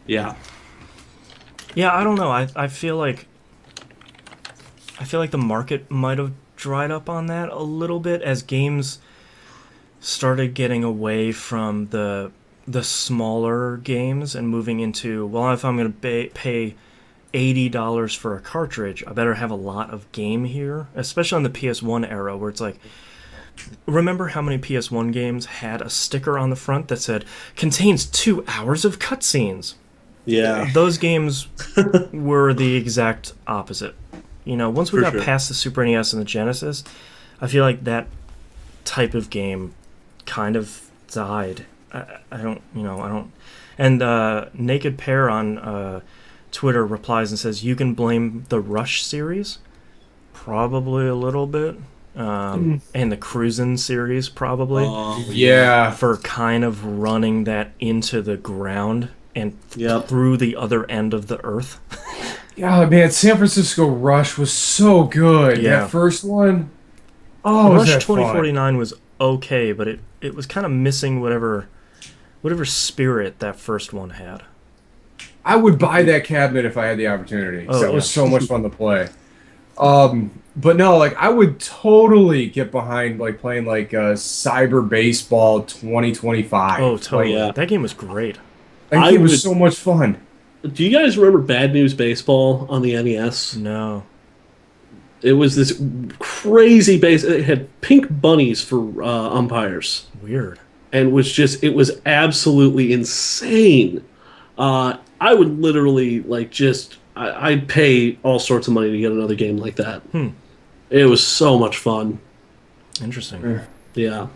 Yeah. Yeah, I don't know. I feel like the market might have dried up on that a little bit as games started getting away from the smaller games and moving into, well, if I'm going to pay $80 for a cartridge, I better have a lot of game here, especially on the PS1 era, where it's like, remember how many PS1 games had a sticker on the front that said, contains 2 hours of cutscenes? Yeah. Those games were the exact opposite. You know, once we got past the Super NES and the Genesis, I feel like that type of game kind of died. I don't. And Naked Pear on Twitter replies and says, you can blame the Rush series, probably a little bit, and the Cruisin' series, probably. Yeah. For kind of running that into the ground and through the other end of the earth. Yeah, man, San Francisco Rush was so good. Yeah. That first one. Oh, Rush 2049 was okay, but it was kind of missing whatever whatever spirit that first one had. I would buy that cabinet if I had the opportunity. 'Cause Oh, that yeah. was so much fun to play. But no, like I would totally get behind like playing like Cyber Baseball 2025. Oh, totally. yeah. That game was great. That I game was would- so much fun. Do you guys remember Bad News Baseball on the NES? No. It was this crazy base. It had pink bunnies for umpires, Weird. and it was absolutely insane. I would literally I'd pay all sorts of money to get another game like that. It was so much fun. Interesting. Yeah.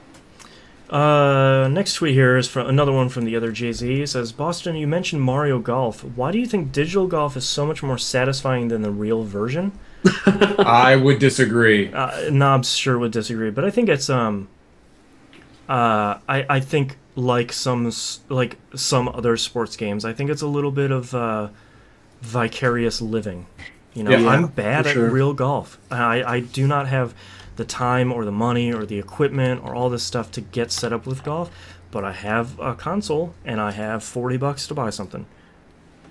Next tweet here is from another one from the other Jay-Z. It says, Boston, you mentioned Mario Golf. Why do you think digital golf is so much more satisfying than the real version? I would disagree. Knobs sure would disagree, but I think it's I think like some other sports games, I think it's a little bit of vicarious living. You know, Yeah, I'm bad for at sure. real golf. I do not have the time or the money or the equipment or all this stuff to get set up with golf, but I have a console and I have $40 to buy something.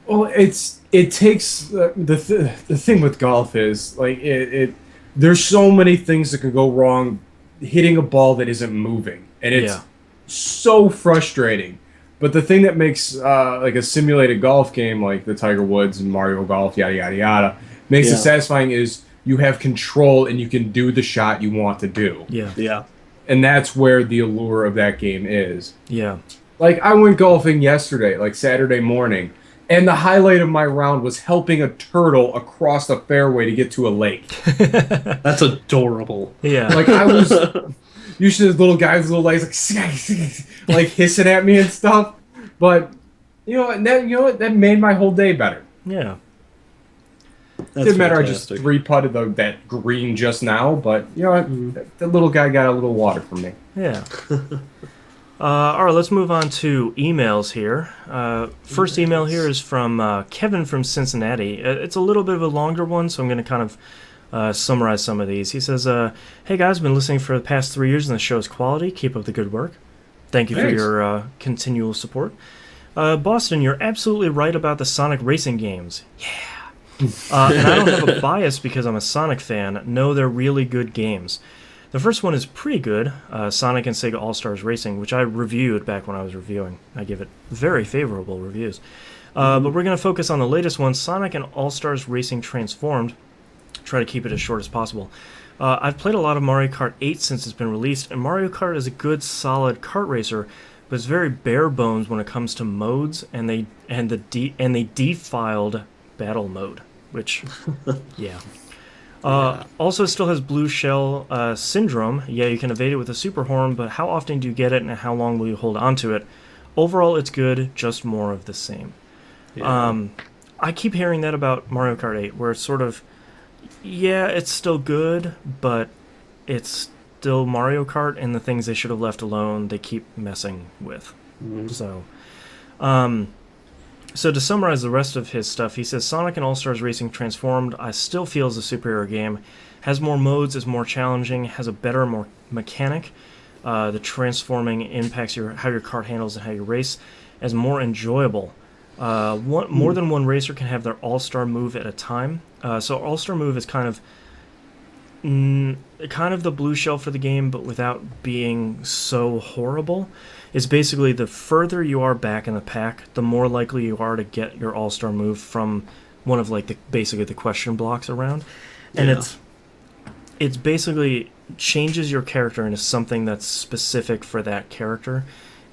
Well, it takes the thing with golf is like there's so many things that can go wrong hitting a ball that isn't moving, and it's Yeah. so frustrating. But the thing that makes like a simulated golf game like the Tiger Woods and Mario Golf, yada yada yada, makes it Yeah. satisfying is you have control and you can do the shot you want to do, Yeah. Yeah. and that's where the allure of that game is. Yeah. Like I went golfing yesterday, like Saturday morning, and the highlight of my round was helping a turtle across the fairway to get to a lake. That's adorable. Yeah. Like I was usually this little guy with his little legs like hissing at me and stuff. But that made my whole day better. Yeah. That's Didn't matter. I just fantastic. 3-putted that green just now, but you know what? The little guy got a little water from me. Yeah. All right, let's move on to emails here. First email here is from Kevin from Cincinnati. It's a little bit of a longer one, so I'm going to kind of summarize some of these. He says, hey guys, been listening for the past 3 years and the show's quality. Keep up the good work. Thank you for Thanks. your continual support. Boston, you're absolutely right about the Sonic racing games. Yeah. And I don't have a bias because I'm a Sonic fan. No, they're really good games. The first one is pretty good, Sonic and Sega All-Stars Racing, which I reviewed back when I was reviewing. I give it very favorable reviews. But we're going to focus on the latest one, Sonic and All-Stars Racing Transformed. Try to keep it as short as possible. I've played a lot of Mario Kart 8 since it's been released, and Mario Kart is a good, solid kart racer, but it's very bare bones when it comes to modes, and they defiled battle mode, which, yeah. Also, it still has blue shell syndrome. Yeah, you can evade it with a super horn, but how often do you get it, and how long will you hold on to it? Overall, it's good, just more of the same. Yeah. I keep hearing that about Mario Kart 8, where it's sort of, yeah, it's still good, but it's still Mario Kart, and the things they should have left alone, they keep messing with. So to summarize the rest of his stuff, he says Sonic and All-Stars Racing Transformed I still feel is a superior game. Has more modes, is more challenging, has a better, more mechanic. The transforming impacts how your kart handles and how you race, as more enjoyable. More than one racer can have their All-Star move at a time. So All-Star move is kind of the blue shell for the game, but without being so horrible. It's basically the further you are back in the pack, the more likely you are to get your all-star move from one of basically the question blocks around, and Yeah. it's basically changes your character into something that's specific for that character,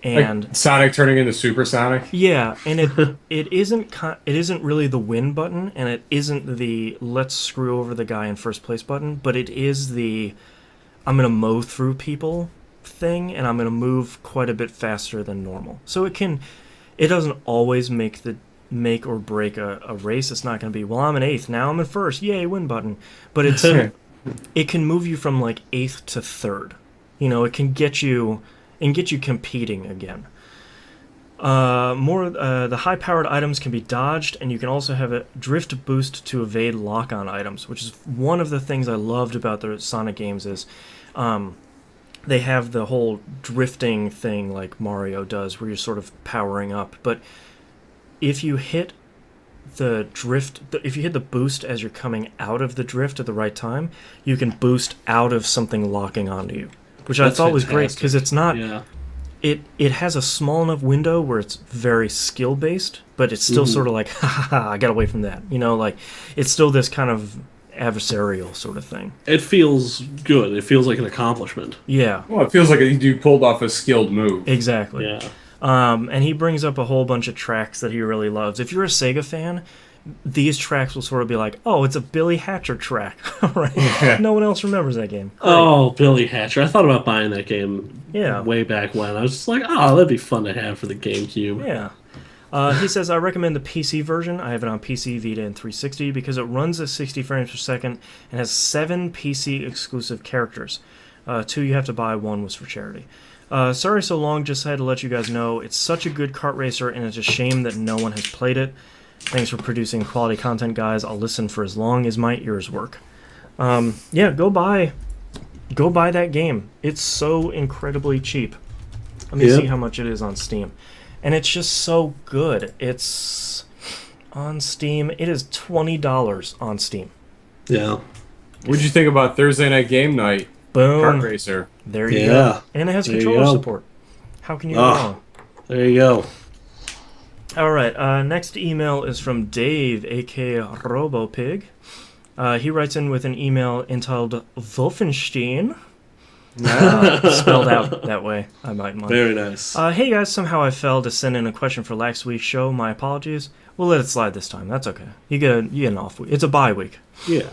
and Like Sonic turning into Super Sonic. yeah, and it isn't really the win button, and it isn't the let's screw over the guy in first place button, but it is the I'm gonna mow through people thing, and I'm gonna move quite a bit faster than normal. So it doesn't always make or break a race. It's not gonna be, well, I'm in 8th, now I'm in 1st, yay, win button. But it can move you from 8th to 3rd. You know, it can get you competing again. The high-powered items can be dodged, and you can also have a drift boost to evade lock-on items, which is one of the things I loved about the Sonic games is they have the whole drifting thing like Mario does, where you're sort of powering up. But if you hit if you hit the boost as you're coming out of the drift at the right time, you can boost out of something locking onto you, which I thought was great because it's not. Yeah. It has a small enough window where it's very skill based, but it's still sort of like, ha ha ha, I got away from that. Like it's still this kind of adversarial sort of thing. It feels good. It feels like an accomplishment. Yeah. Well, it feels like you pulled off a skilled move. Exactly. Yeah. And he brings up a whole bunch of tracks that he really loves. If you're a Sega fan, these tracks will sort of be like, oh, it's a Billy Hatcher track. Right? No one else remembers that game. Great. Oh, Billy Hatcher. I thought about buying that game Yeah. way back when. I was just like, oh, that'd be fun to have for the GameCube. Yeah. He says, I recommend the PC version. I have it on PC, Vita, and 360 because it runs at 60 frames per second and has 7 PC exclusive characters. 2 you have to buy, 1 was for charity. Sorry so long, just had to let you guys know it's such a good kart racer and it's a shame that no one has played it. Thanks for producing quality content, guys. I'll listen for as long as my ears work. Yeah, go buy that game. It's so incredibly cheap. Let me see how much it is on Steam. And it's just so good. It's on Steam. It is $20 on Steam. Yeah. What'd you think about Thursday Night Game Night? Boom. Kart Racer. There you go. And it has controller support. How can you go wrong? There you go. All right. Next email is from Dave, a.k.a. RoboPig. He writes in with an email entitled Wolfenstein. Spelled out that way, I might mind. Very nice. Hey guys, somehow I failed to send in a question for last week's show. My apologies. We'll let it slide this time. That's okay. You get an off week. It's a bye week. Yeah.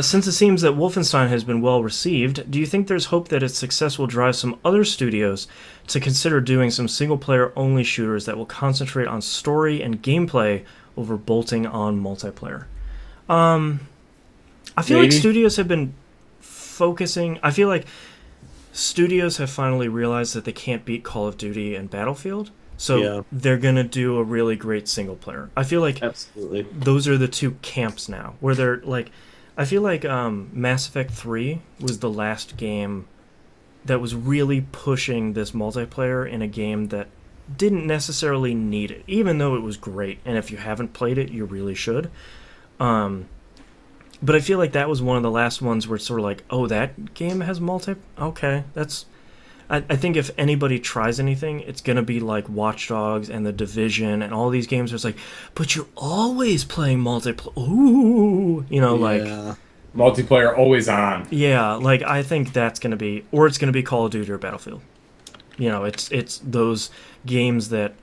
Since it seems that Wolfenstein has been well received, do you think there's hope that its success will drive some other studios to consider doing some single-player only shooters that will concentrate on story and gameplay over bolting on multiplayer? I feel like studios have been focusing... I feel like studios have finally realized that they can't beat Call of Duty and Battlefield, so they're going to do a really great single-player. I feel like absolutely those are the two camps now, where they're like... I feel like Mass Effect 3 was the last game that was really pushing this multiplayer in a game that didn't necessarily need it, even though it was great. And if you haven't played it, you really should. But I feel like that was one of the last ones where it's sort of like, oh, that game has multi... Okay, that's... I think if anybody tries anything, it's going to be like Watch Dogs and The Division and all these games where it's like, but you're always playing multiplayer. Ooh! Like... Multiplayer always on. Yeah, like, I think that's going to be... Or it's going to be Call of Duty or Battlefield. It's those games that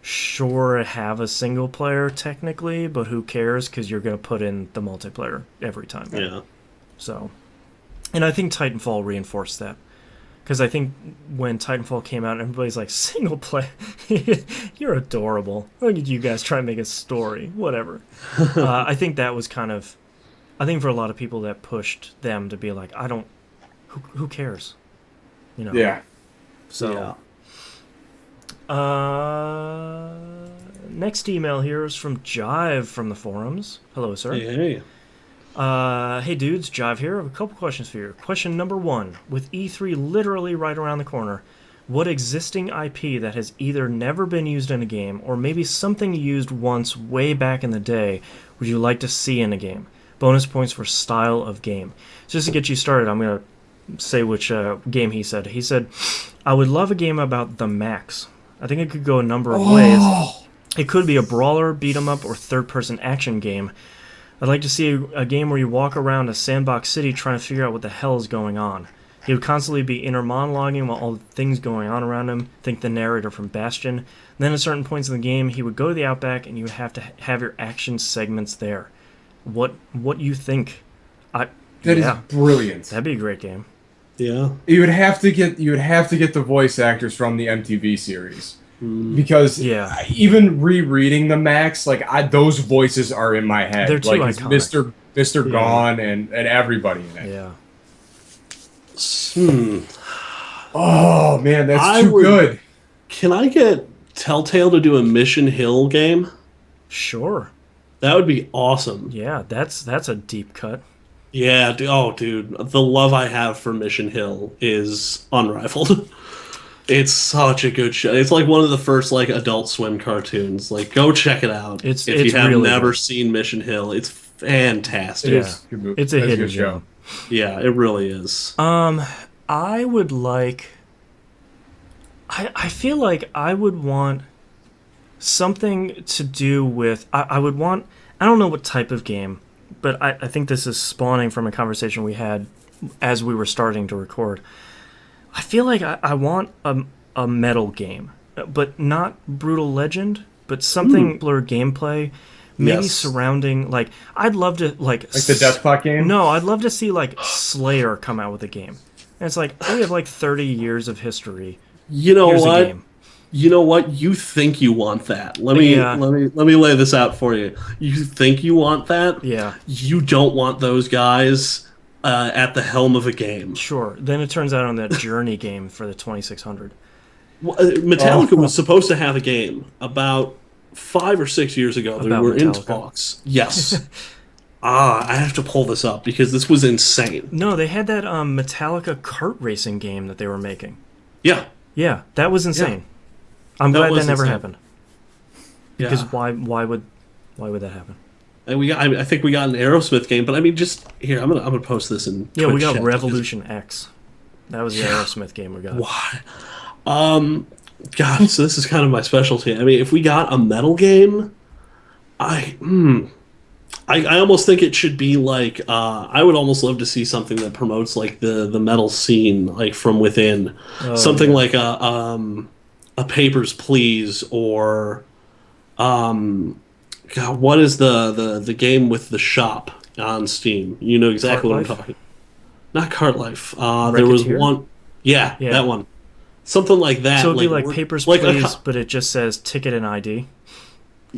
sure have a single player technically, but who cares, because you're going to put in the multiplayer every time. Yeah. So... And I think Titanfall reinforced that. Because I think when Titanfall came out, everybody's like, single play, you're adorable. Look at you guys try and make a story, whatever. I think that was kind of, I think for a lot of people that pushed them to be like, who cares? Yeah. So. Next email here is from Jive from the forums. Hello, sir. Hey. Hey dudes, Jive here. I have a couple questions for you. Question number 1. With E3 literally right around the corner, what existing IP that has either never been used in a game or maybe something used once way back in the day would you like to see in a game? Bonus points for style of game. So just to get you started, I'm going to say which game he said. He said, I would love a game about the Max. I think it could go a number of ways. It could be a brawler, beat 'em up, or third-person action game. I'd like to see a game where you walk around a sandbox city trying to figure out what the hell is going on. He would constantly be inner monologuing while all the things going on around him, think the narrator from Bastion. Then at certain points in the game, he would go to the Outback and you would have to have your action segments there. What you think? That is brilliant. That'd be a great game. Yeah. You would have to get the voice actors from the MTV series. Because even rereading the Max, like those voices are in my head. They're too like iconic. Mr. Gone and everybody in it. Yeah. Oh man, that's too good. Can I get Telltale to do a Mission Hill game? Sure. That would be awesome. Yeah, that's a deep cut. Yeah, dude, the love I have for Mission Hill is unrivaled. It's such a good show. It's like one of the first like Adult Swim cartoons. Like, go check it out if you It's have really never good. seen Mission Hill. It's It fantastic. Yeah, is. Good movie. it's a That's hidden good show. gem. Yeah, it really is. I would like. I feel like I would want something to do with. I would want. I don't know what type of game, but I think this is spawning from a conversation we had as we were starting to record. I feel like I want a metal game, but not Brutal Legend, but something blur gameplay, maybe Yes. surrounding like I'd love to Like the Death Clock game? No, I'd love to see like Slayer come out with a game. And it's like we have like 30 years of history. You know Here's a what? game. You know what? You think you want that. Yeah. Let me lay this out for you. You think you want that? Yeah, You don't want those guys at the helm of a game. sure. Then it turns out on that Journey game for the 2600. Well, Metallica was supposed to have a game about 5 or 6 years ago. They About were in Metallica? talks. Yes. I have to pull this up because this was insane. No, they had that Metallica kart racing game that they were making. Yeah. Yeah, that was insane. I'm That glad was that never insane. happened. Yeah. Because why would that happen? And I think we got an Aerosmith game, but I mean, just here, I'm gonna post this in. Yeah, we Twitch got chat Revolution X. That was the Aerosmith game we got. Why? God, so this is kind of my specialty. I mean, if we got a metal game, I almost think it should be like I would almost love to see something that promotes like the metal scene like from within, something yeah. like a Papers Please or God, what is the game with the shop on Steam? You know exactly what I'm Cart Life? talking. Not Cart Life. There was Racketeer? one. Yeah, Yeah. that one. Something like that. So it'd be like we're- Papers, like a Please, co- but it just says ticket and ID.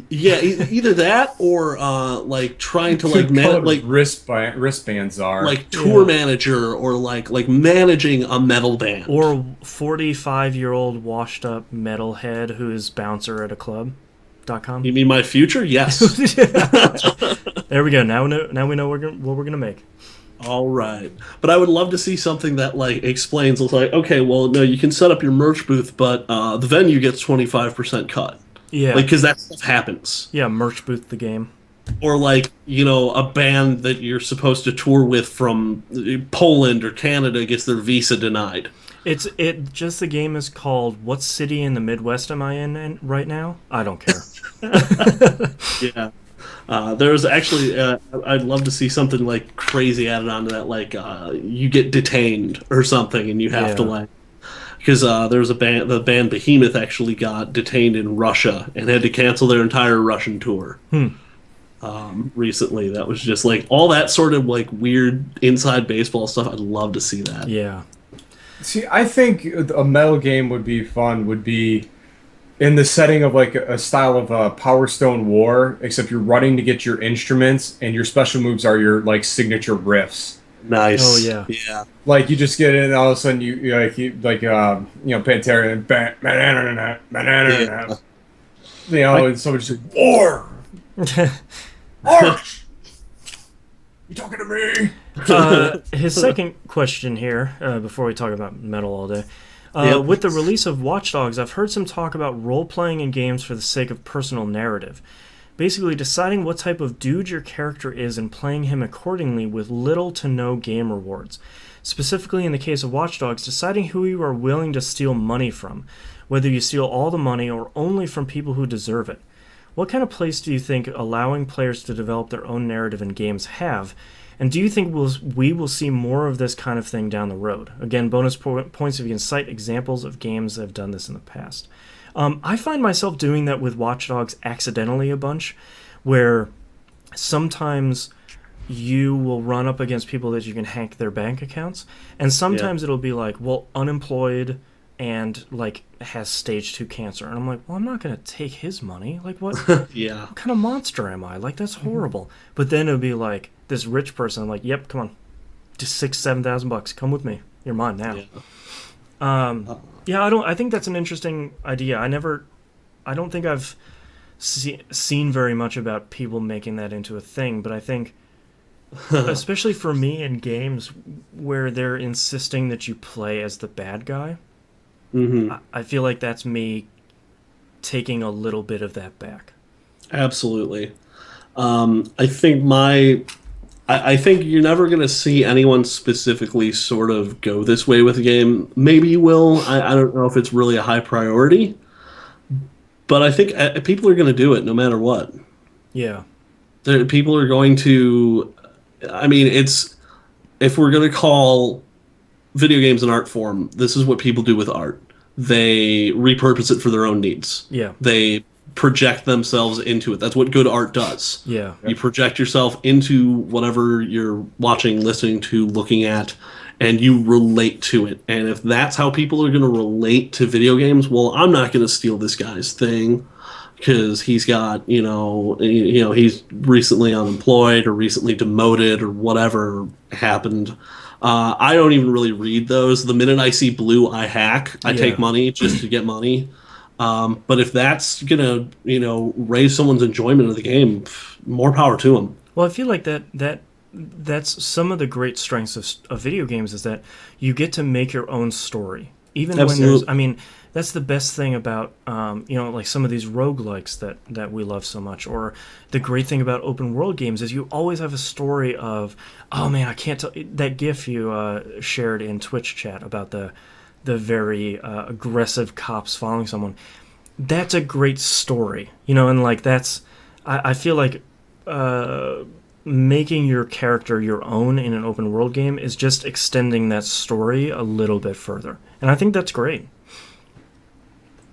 yeah, either that or like trying to like Colored like wristbands are. like tour Yeah. manager or like managing a metal band. Or 45-year-old washed up metalhead who is bouncer at a club.com. You mean my future? Yes. There we go. Now we know what we're gonna make. All right. But I would love to see something that like explains it's like, okay, well, no, you can set up your merch booth, but the venue gets 25% cut. Yeah. Like, because that stuff happens. Yeah, merch booth the game. Or like, you know, a band that you're supposed to tour with from Poland or Canada gets their visa denied. It just the game is called What City in the Midwest Am I in right now? I don't care. Yeah. There's actually, I'd love to see something like crazy added onto that, like you get detained or something, and you have to Yeah. like, because there's the band Behemoth actually got detained in Russia and had to cancel their entire Russian tour. Recently, that was just like all that sort of like weird inside baseball stuff. I'd love to see that. Yeah. See, I think a metal game would be fun. Would be in the setting of like a style of Power Stone War, except you're running to get your instruments, and your special moves are your like signature riffs. Nice. Oh, yeah. Yeah. Like You just get in, and all of a sudden you Pantera and Yeah. and someone just like, war. March! You talking to me? his second question here, before we talk about metal all day. Yep. With the release of Watch Dogs, I've heard some talk about role-playing in games for the sake of personal narrative. Basically, deciding what type of dude your character is and playing him accordingly with little to no game rewards. Specifically, in the case of Watch Dogs, deciding who you are willing to steal money from, whether you steal all the money or only from people who deserve it. What kind of place do you think allowing players to develop their own narrative in games have? And do you think we will see more of this kind of thing down the road? Again, bonus points if you can cite examples of games that have done this in the past. I find myself doing that with Watch Dogs accidentally a bunch, where sometimes you will run up against people that you can hack their bank accounts, and sometimes it'll be like, well, unemployed and like has stage 2 cancer, and I'm like, well, I'm not gonna take his money. Like, what Yeah. what kind of monster am I? Like, that's horrible. But then it'll be like this rich person. I'm like, yep, come on, just $6,000-7,000. Come with me. You're mine now. Yeah. Yeah, I think that's an interesting idea. I don't think I've seen very much about people making that into a thing. But I think especially for me in games where they're insisting that you play as the bad guy. I feel like that's me taking a little bit of that back. Absolutely. I think I think you're never going to see anyone specifically sort of go this way with a game. Maybe you will. I don't know if it's really a high priority, but I think people are going to do it no matter what. Yeah. People are going to. I mean, it's if we're going to call video games an art form, this is what people do with art. They repurpose it for their own needs. Yeah. They project themselves into it. That's what good art does. Yeah. You project yourself into whatever you're watching, listening to, looking at, and you relate to it. And if that's how people are going to relate to video games, well, I'm not going to steal this guy's thing because he's got, he's recently unemployed or recently demoted or whatever happened. I don't even really read those. The minute I see blue, I hack. I take money just to get money. But if that's gonna, raise someone's enjoyment of the game, more power to them. Well, I feel like that's some of the great strengths of video games is that you get to make your own story. Even when there's, I mean, that's the best thing about, like some of these roguelikes that we love so much. Or the great thing about open world games is you always have a story of, oh man, I can't tell, that GIF you shared in Twitch chat about the very aggressive cops following someone. That's a great story, and like I feel like making your character your own in an open world game is just extending that story a little bit further. And I think that's great.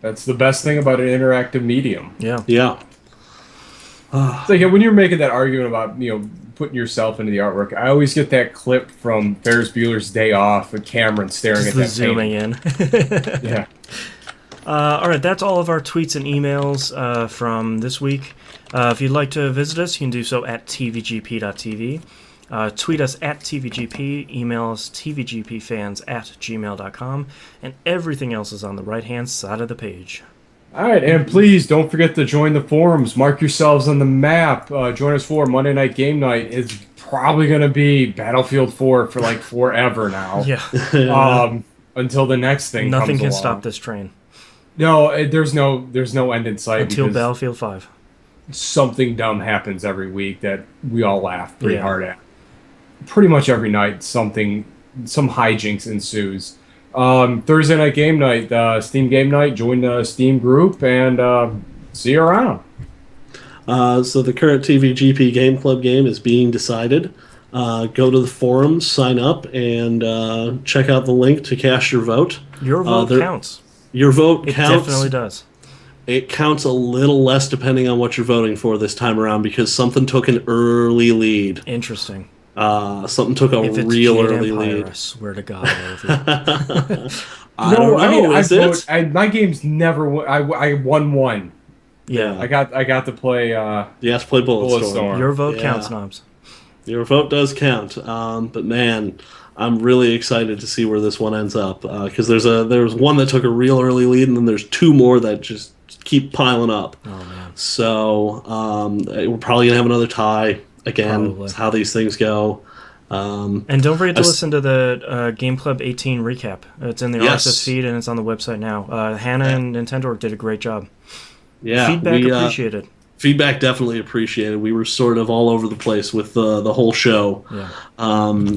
That's the best thing about an interactive medium. Yeah. Yeah. It's like when you're making that argument about, putting yourself into the artwork, I always get that clip from Ferris Bueller's Day Off with Cameron staring at that zooming painting. in. Yeah. All right, that's all of our tweets and emails from this week. If you'd like to visit us, you can do so at tvgp.tv. Tweet us at tvgp, email us tvgpfans@gmail.com, and everything else is on the right-hand side of the page. All right, and please don't forget to join the forums. Mark yourselves on the map. Join us for Monday Night Game Night. It's probably going to be Battlefield 4 for like forever now. Yeah. Until the next thing Nothing comes can along. stop this train. No, there's no end in sight. Until because Battlefield 5. something dumb happens every week that we all laugh pretty hard at. Pretty much every night, some hijinks ensues. Thursday night game night, Steam game night. Join the Steam group and see you around. So the current TVGP Game Club game is being decided. Go to the forums, sign up, and check out the link to cast your vote. Your vote counts. Your vote It counts. definitely does. It counts a little less depending on what you're voting for this time around because something took an early lead. Interesting. Something took a If it's real Jade early Empire, lead. I swear to God, I love you. I don't know. Is it? My game's never won. I won one. Yeah. I got to play. You have to play Bulletstorm. Your vote Yeah. counts, Knobs. Your vote does count. But man, I'm really excited to see where this one ends up because there's one that took a real early lead, and then there's two more that just keep piling up. Oh man. So we're probably gonna have another tie again. Probably. That's how these things go. And don't forget to listen to the Game Club 18 recap. It's in the Yes. RSS feed and it's on the website now. Hannah and Nintendo did a great job. Yeah, Feedback appreciated. Feedback definitely appreciated. We were sort of all over the place with the whole show. Yeah.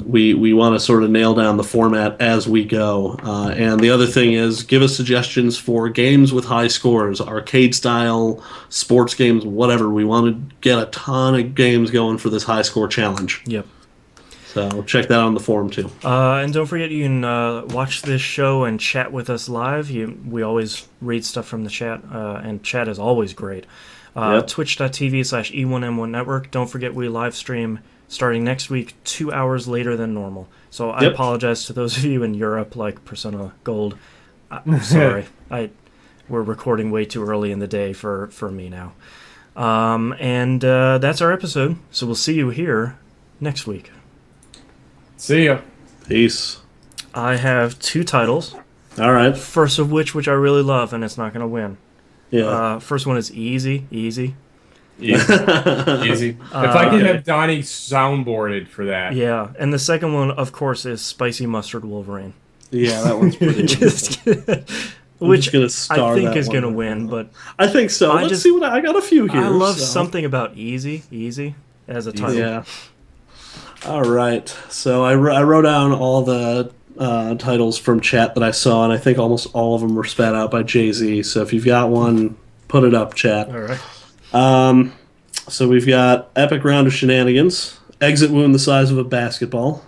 We want to sort of nail down the format as we go. And the other thing is, give us suggestions for games with high scores, arcade style, sports games, whatever. We want to get a ton of games going for this high score challenge. Yep. So check that out on the forum too. And don't forget you can watch this show and chat with us live. We always read stuff from the chat, and chat is always great. Twitch.tv/E1M1 Network. Don't forget we live stream starting next week 2 hours later than normal. So I apologize to those of you in Europe like Persona Gold. I'm sorry. We're recording way too early in the day for me now. And that's our episode. So we'll see you here next week. See ya. Peace. I have two titles. All right. First of which I really love, and it's not going to win. Yeah. First one is Easy. Easy. Easy. If I could have Donnie soundboarded for that. Yeah, and the second one, of course, is Spicy Mustard Wolverine. Yeah, that one's pretty Which gonna I think is going to win, but I think so. Let's see what I got a few here. I love something about easy as a title. Yeah. All right. So I wrote down all the titles from chat that I saw, and I think almost all of them were spat out by Jay-Z. So if you've got one, put it up, chat. All right. So we've got Epic Round of Shenanigans, Exit Wound the Size of a Basketball.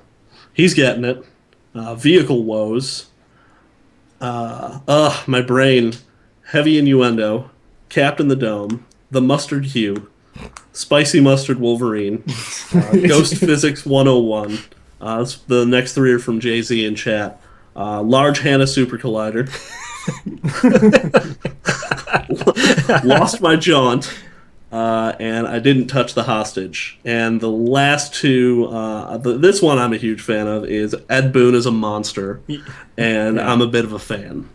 He's getting it. Vehicle Woes. My brain. Heavy Innuendo. Captain the Dome. The Mustard Hue. Spicy Mustard Wolverine. Ghost Physics 101. The next three are from Jay-Z in chat. Large Hannah Super Collider. Lost My Jaunt. And I Didn't Touch the Hostage. And the last two, this one I'm a huge fan of, is Ed Boon is a Monster. And I'm a bit of a fan.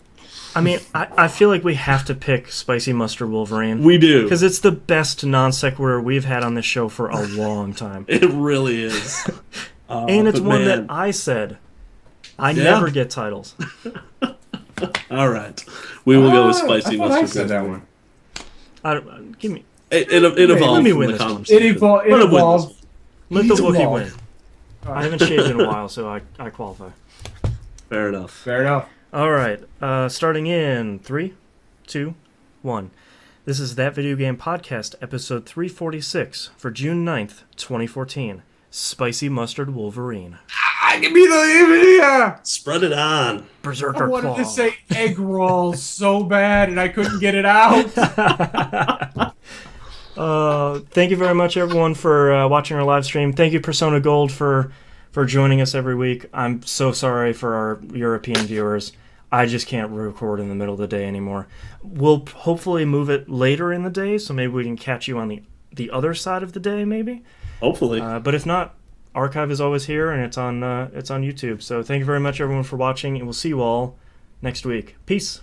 I mean, I feel like we have to pick Spicy Mustard Wolverine. We do. Because it's the best non sequitur we've had on this show for a long time. It really is. And it's one that I said. I never get titles. All right. We will go with Spicy Mustard. I said that one. Give me... It evolved. Let me from win the this one. conversation. It evolved. Let the Wookiee win. I haven't shaved in a while, so I qualify. Fair enough. Fair enough. All right. Starting in 3, 2, 1. This is That Video Game Podcast, episode 346 for June 9th, 2014. Spicy Mustard Wolverine. Give me the... Spread it on. Berserker I wanted Claw. to say egg roll so bad, and I couldn't get it out. Thank you very much, everyone, for watching our live stream. Thank you, Persona Gold, for joining us every week. I'm so sorry for our European viewers. I just can't record in the middle of the day anymore. We'll hopefully move it later in the day, so maybe we can catch you on the other side of the day, maybe. Hopefully. But if not, archive is always here, and it's on YouTube. So thank you very much, everyone, for watching, and we'll see you all next week. Peace.